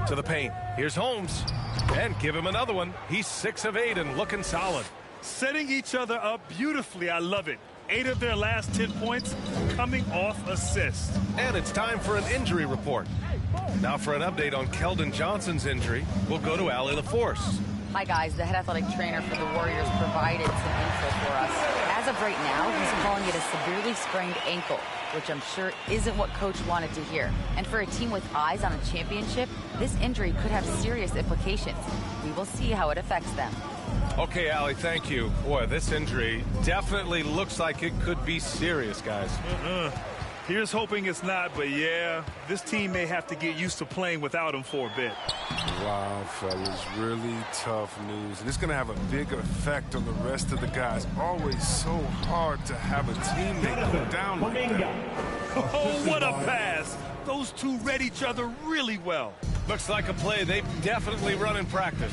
To the paint. Here's Holmes. And give him another one. He's 6 of 8 and looking solid. Setting each other up beautifully. I love it. 8 of their last 10 points coming off assists. And it's time for an injury report. Now for an update on Keldon Johnson's injury, we'll go to Allie LaForce. Hi, guys. The head athletic trainer for the Warriors provided some info for us. As of right now, he's calling it a severely sprained ankle, which I'm sure isn't what Coach wanted to hear. And for a team with eyes on a championship, this injury could have serious implications. We will see how it affects them. Okay, Allie, thank you. Boy, this injury definitely looks like it could be serious, guys. Here's hoping it's not, but yeah, this team may have to get used to playing without him for a bit. Wow, fellas, really tough news. And it's going to have a big effect on the rest of the guys. Always so hard to have a teammate go down like that. Oh, what a pass. Those two read each other really well. Looks like a play they've definitely run in practice.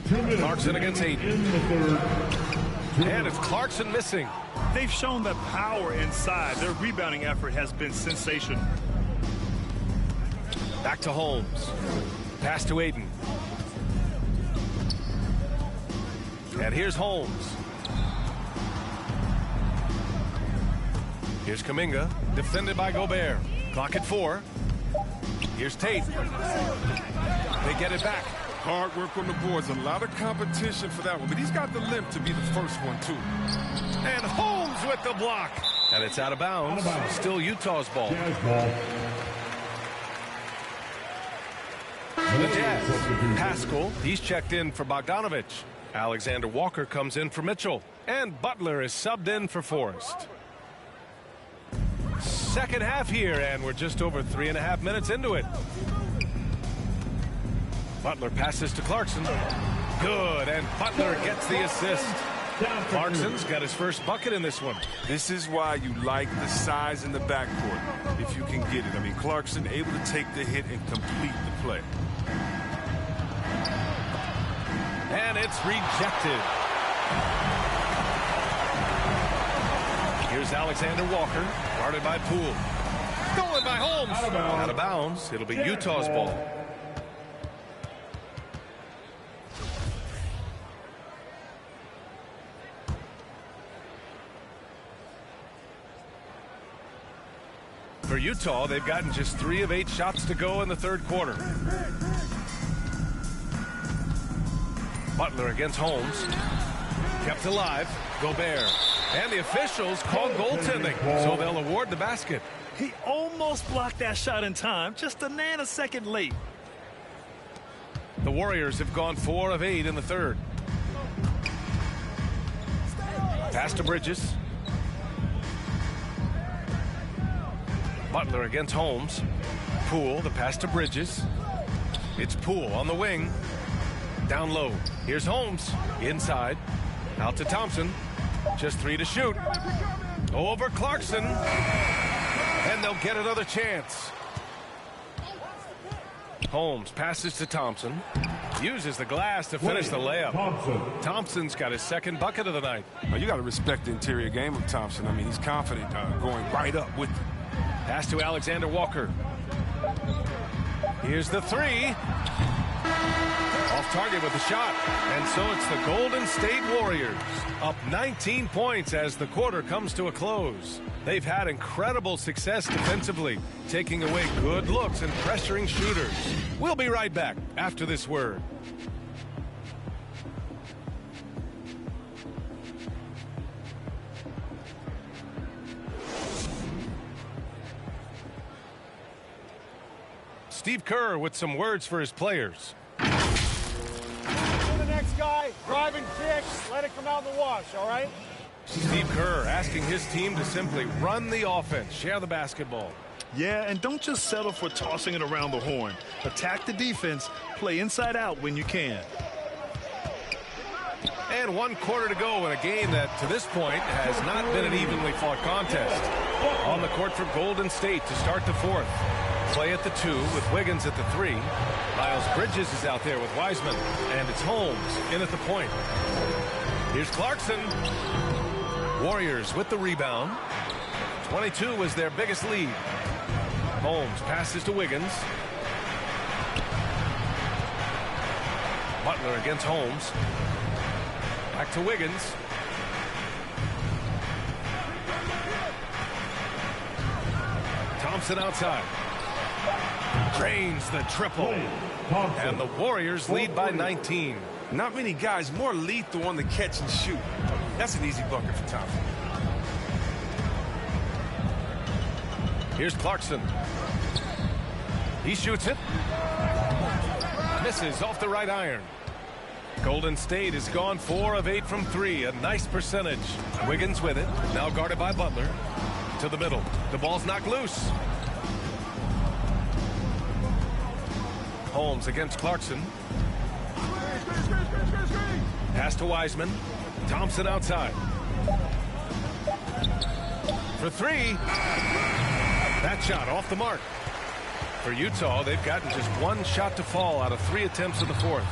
Clarkson against Aiden. And it's Clarkson missing. They've shown that power inside. Their rebounding effort has been sensational. Back to Holmes. Pass to Aiden. And here's Holmes. Here's Kuminga, defended by Gobert. Clock at 4. Here's Tate. They get it back. Hard work on the boards. A lot of competition for that one, but he's got the limp to be the first one, too. And Holmes with the block. And it's out of bounds. Still Utah's ball. The Jazz. Pascal, he's checked in for Bogdanovich. Alexander Walker comes in for Mitchell. And Butler is subbed in for Forrest. Second half here, and we're just over 3.5 minutes into it. Butler passes to Clarkson. Good, and Butler gets the assist. Clarkson's got his first bucket in this one. This is why you like the size in the backcourt, if you can get it. I mean, Clarkson able to take the hit and complete the play. And it's rejected. Here's Alexander Walker, guarded by Poole. Stolen by Holmes. Out of bounds. It'll be Utah's ball. For Utah, they've gotten just 3 of 8 shots to go in the third quarter. Butler against Holmes. Kept alive. Gobert. And the officials call goaltending, so they'll award the basket. He almost blocked that shot in time, just a nanosecond late. The Warriors have gone 4 of 8 in the third. Pass to Bridges. Butler against Holmes. Poole, the pass to Bridges. It's Poole on the wing. Down low. Here's Holmes. Inside. Out to Thompson. Just 3 to shoot. Over Clarkson. And they'll get another chance. Holmes passes to Thompson. Uses the glass to finish the layup. Thompson's got his second bucket of the night. Well, you got to respect the interior game of Thompson. I mean, he's confident going right up with it. Pass to Alexander Walker. Here's the 3. Off target with the shot. And so it's the Golden State Warriors up 19 points as the quarter comes to a close. They've had incredible success defensively, taking away good looks and pressuring shooters. We'll be right back after this word. Steve Kerr with some words for his players. To the next guy, drive and kick, let it come out in the wash, all right? Steve Kerr asking his team to simply run the offense, share the basketball. Yeah, and don't just settle for tossing it around the horn. Attack the defense, play inside out when you can. And 1 quarter to go in a game that, to this point, has not been an evenly fought contest. On the court for Golden State to start the fourth. Play at the 2 with Wiggins at the 3. Miles Bridges is out there with Wiseman. And it's Holmes in at the point. Here's Clarkson. Warriors with the rebound. 22 was their biggest lead. Holmes passes to Wiggins. Butler against Holmes. Back to Thompson outside. Drains the triple. And the Warriors lead by 19. Not many guys more lethal on the catch and shoot. That's an easy bucket for Thompson. Here's Clarkson. He shoots it. Misses off the right iron. Golden State has gone 4 of 8 from 3. A nice percentage. Wiggins with it. Now guarded by Butler. To the middle. The ball's knocked loose. Holmes against Clarkson. Pass to Wiseman. Thompson outside. For 3. That shot off the mark. For Utah, they've gotten just 1 shot to fall out of 3 attempts in the fourth.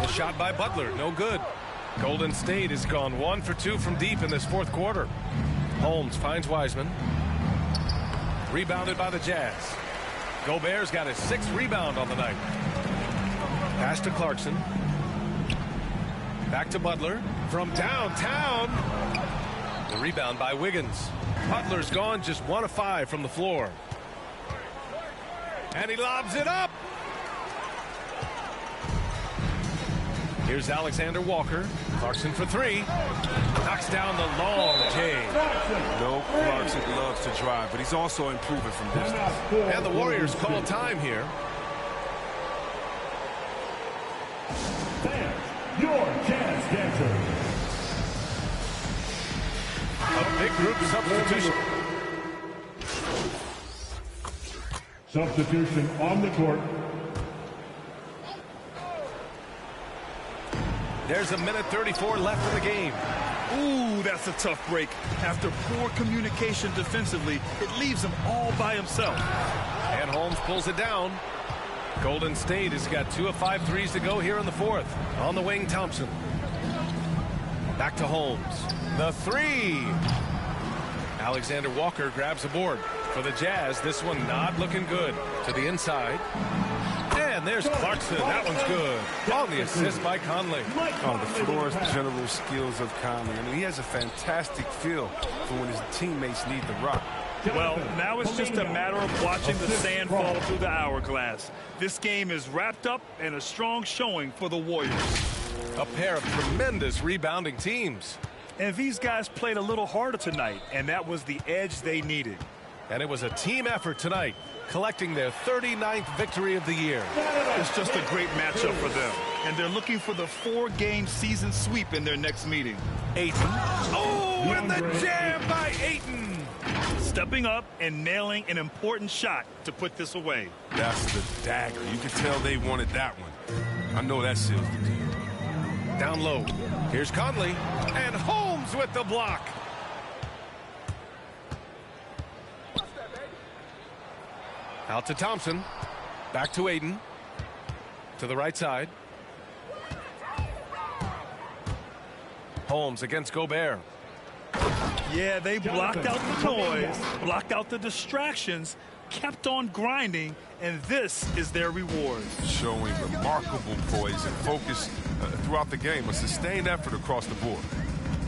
The shot by Butler, no good. Golden State has gone 1 for 2 from deep in this fourth quarter. Holmes finds Wiseman. Rebounded by the Jazz. Gobert's got his 6th rebound on the night. Pass to Clarkson. Back to Butler. From downtown. The rebound by Wiggins. Butler's gone just 1 of 5 from the floor. And he lobs it up. Here's Alexander Walker. Clarkson for 3. Knocks down the long J. No, Clarkson loves to drive, but he's also improving from distance. And the Warriors call time here. Your Jazz Dancer. A big group substitution. Substitution on the court. There's 1:34 left in the game. Ooh, that's a tough break. After poor communication defensively, it leaves him all by himself. And Holmes pulls it down. Golden State has got 2 of 5 threes to go here in the fourth. On the wing, Thompson. Back to Holmes. The 3. Alexander Walker grabs the board. For the Jazz, this one not looking good. To the inside. And there's Clarkson. That one's good. On the assist by Conley. Oh, the floor's general skills of Conley. I mean, he has a fantastic feel for when his teammates need the rock. Well, now it's just a matter of watching the sand fall through the hourglass. This game is wrapped up and a strong showing for the Warriors. A pair of tremendous rebounding teams. And these guys played a little harder tonight, and that was the edge they needed. And it was a team effort tonight, collecting their 39th victory of the year. It's just a great matchup for them. And they're looking for the 4-game season sweep in their next meeting. Ayton. Oh, and the jam by Ayton. Stepping up and nailing an important shot to put this away. That's the dagger. You can tell they wanted that one. I know that seals the deal. Down low. Here's Conley. And Holmes with the block. Out to Thompson. Back to Ayton. To the right side. Holmes against Gobert. Yeah, they blocked out the noise, blocked out the distractions, kept on grinding, and this is their reward. Showing remarkable poise and focus throughout the game. A sustained effort across the board.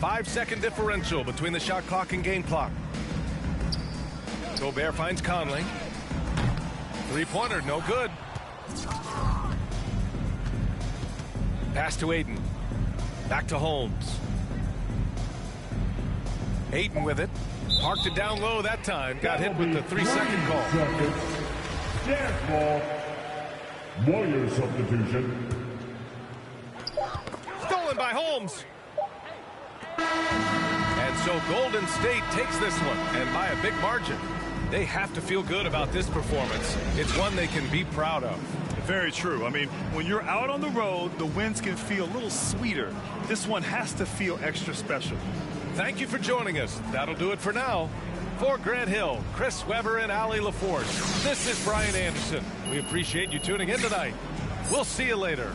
5-second differential between the shot clock and game clock. Gobert finds Conley. 3-pointer, no good. Pass to Ayton. Back to Holmes. Ayton with it. Parked it down low that time. Got hit with the 3-second call. Jazz ball. Warriors substitution. Stolen by Holmes. And so Golden State takes this one, and by a big margin. They have to feel good about this performance. It's one they can be proud of. Very true. I mean, when you're out on the road, the wins can feel a little sweeter. This one has to feel extra special. Thank you for joining us. That'll do it for now. For Grant Hill, Chris Webber, and Allie LaForce, this is Brian Anderson. We appreciate you tuning in tonight. We'll see you later.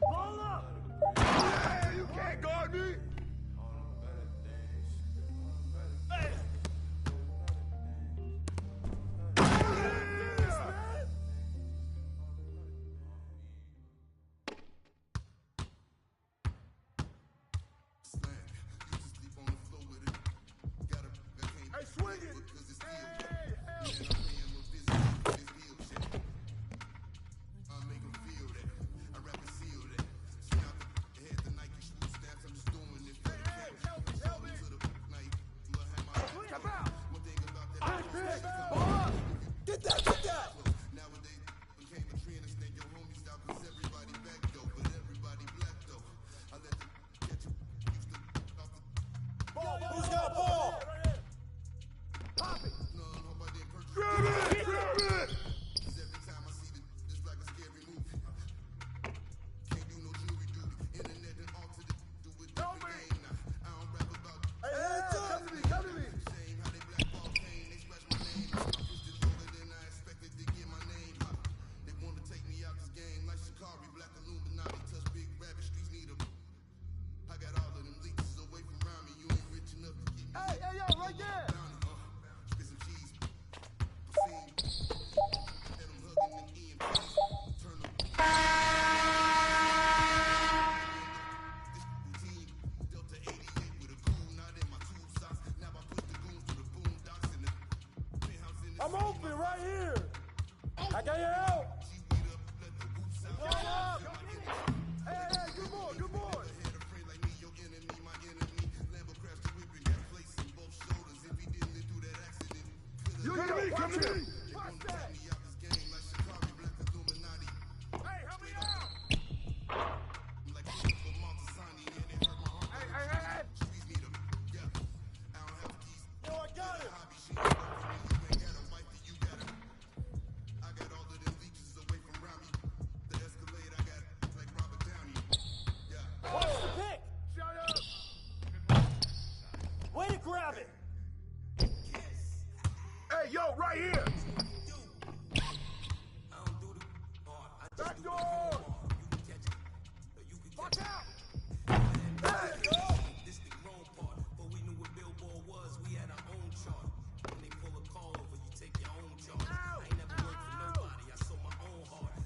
Ball up! Hey, you can't guard me! Hey! Hey, swing it! Hey, hey! Get that, get that! Nowadays, became a trend and snake your homies out cause everybody back though, but everybody black though. I let them catch you used to off the ball. Who's got a ball? Pop it! No, hope I didn't purchase. Grab it! Grab it! Cause every time I see it's like a scary movie. Can't do no jury duty. Internet and altered it. Do it different game now. I don't rap about. Hey, come to me, come to me! Shame how they blackball Kane, they scratch my name. I pushed it longer than I expected to get my name. They want to take me out this game like Shikari, Black Illuminati, touch big rabbit, streets need 'em. I got all of them leeches away from around me. You ain't rich enough to keep me. Hey, hey, yo, right there! Spit some cheese. Let them hugging the EMPs. Turn them. Delta 88 with a cool knot in my two socks. Now I put the goons to the boondocks in the penthouse in the. I'm open right here. I got your help. Hey, hey, good boy, good boy. Come to me. Watch that. Hey, help me out. Hey. Yo, I got it. I got all of them leeches away from around me. The Escalade I got like Robert Downey. Yeah. Watch the pick. Shut up. Way to grab it. Hey, yo, right here. Back door. Watch out. Hey, go. This the grown part, but we knew what Billboard was. We had our own chart. When they pull a call over, you take your own charge. I ain't never worked for nobody. I sold my own heart.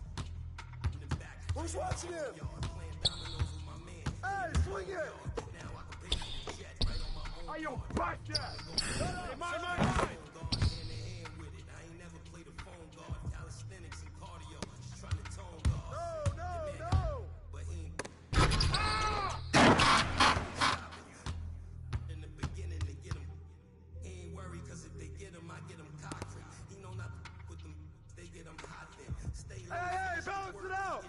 In the back. Who's watching him? Playing dominoes with my man. Hey, swing it. Now I can pay for the jet right on my own. Hey, yo, back that. Hey, mine. Hey, balance it out!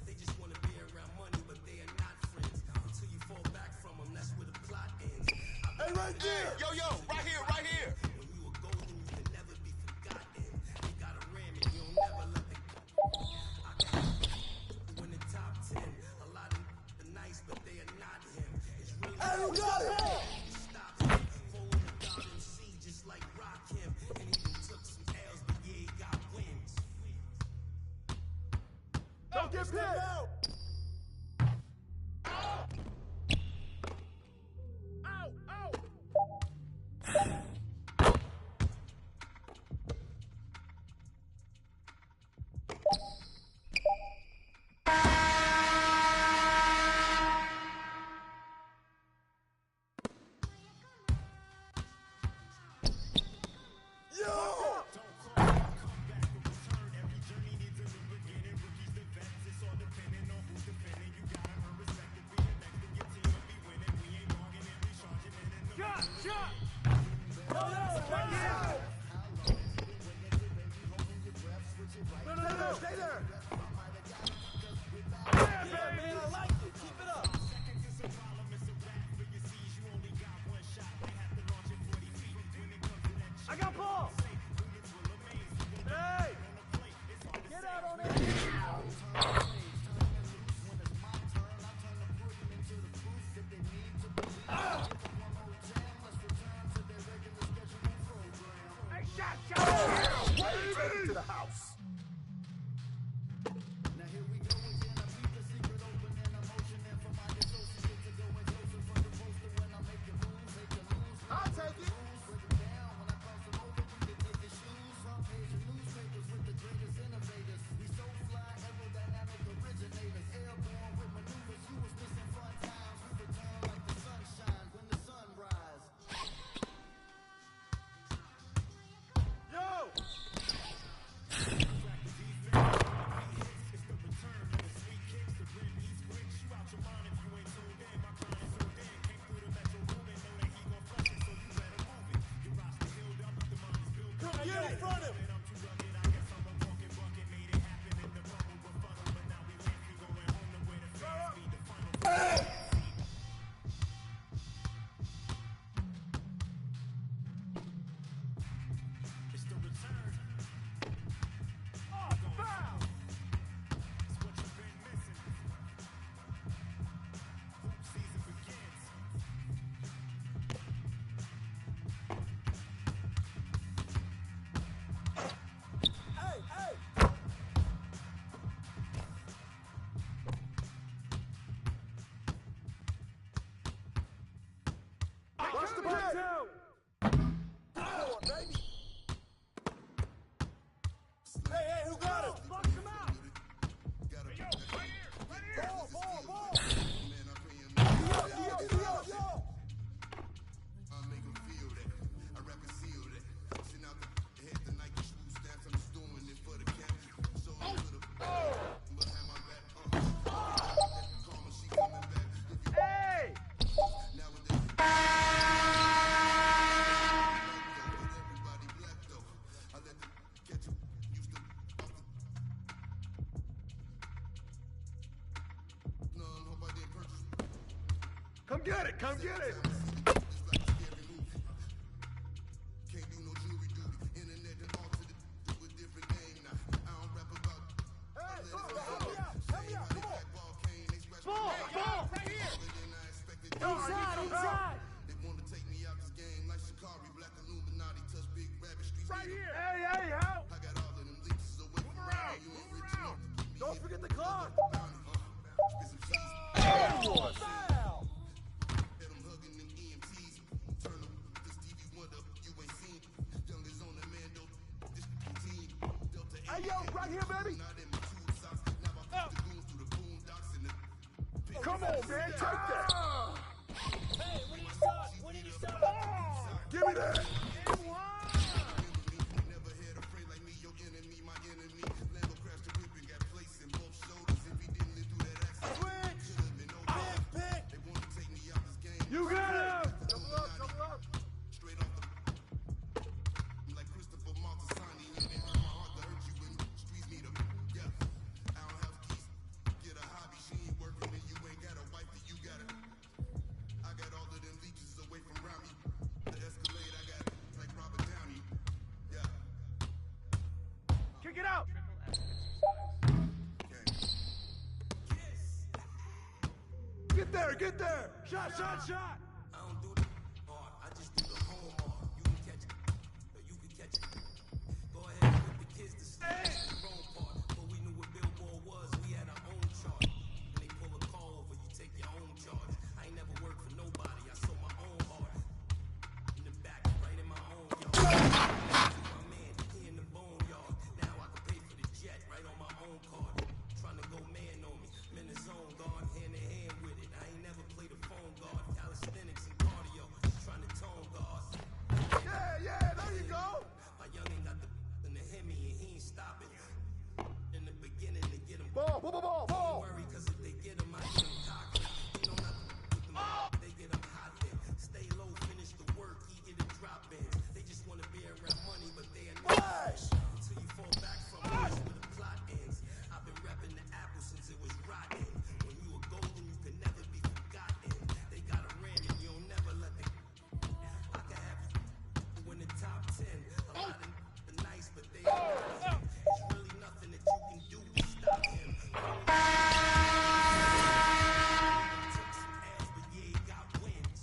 They just want to be around money, but they are not friends. Until you fall back from them, that's where the plot ends. Hey, right there! Yo, right here! When you were golden, you can never be forgotten. You got a ram and you'll never let it go. I got you in the top 10. A lot of the nice, but they are not him. It's really hey, you got it! Stop him. Rolling the God MC just like Rock him. And he even took some L's, but yeah, he got wins. Don't get picked out! Ow! No, stay there! Yeah, man, I like it. Keep it up. I got ball! Hey! Get out on it! Come get it! Come get it! Ball! Right here! Inside! Right here! Hey, how? Move around! Don't forget the clock! Foul! Hey, yo, right here, baby! Come on, man, take that! Hey, what did you start? What did you start? Give me that! You got him! Double up, double up! Kick it out! Get there, get there! Shot, shot, shot! I don't do the hard, I just do the home hard. You can catch it, or you can catch it. Go ahead and put the kids to sleep. That's the wrong part. But we knew what Billboard was, we had our own chart. And they pull a call over, you take your own charge. I ain't never worked for nobody, I sold my own heart. In the back, right in my own yard. My man, he in the boneyard. Now I can pay for the jet, right on my own card. Trying to go man on me, I'm in the zone, guard, hand in hand with it. I ain't never played a phone guard, calisthenics and cardio, just trying to tone guard. Yeah, there you go. My youngin' got the in the Hemi and he ain't stopping. In the beginning to get him. Ball. Don't worry, cause if they get him, I get him cocky. You know not with them, they get him hot then. Stay low, finish the work, he get a drop in. They just wanna be around money, but they are not. Until you fall back from it, that's where the plot ends. I've been repping the apple since it was rotten. When you were golden, you could never be forgotten. They got a ram and you'll never let them. I can have you in the top 10. A lot of the nice, but they are. It's really nothing that you can do to stop him. Took some ass, but yeah, he got wins.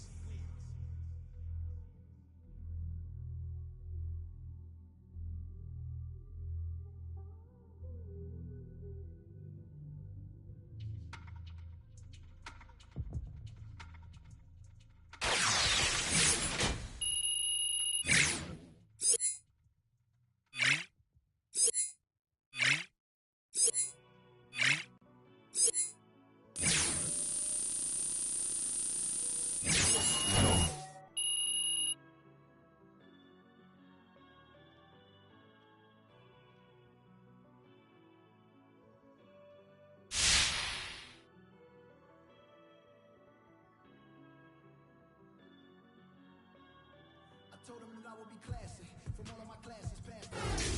I told him that I would be classy from all of my classes past.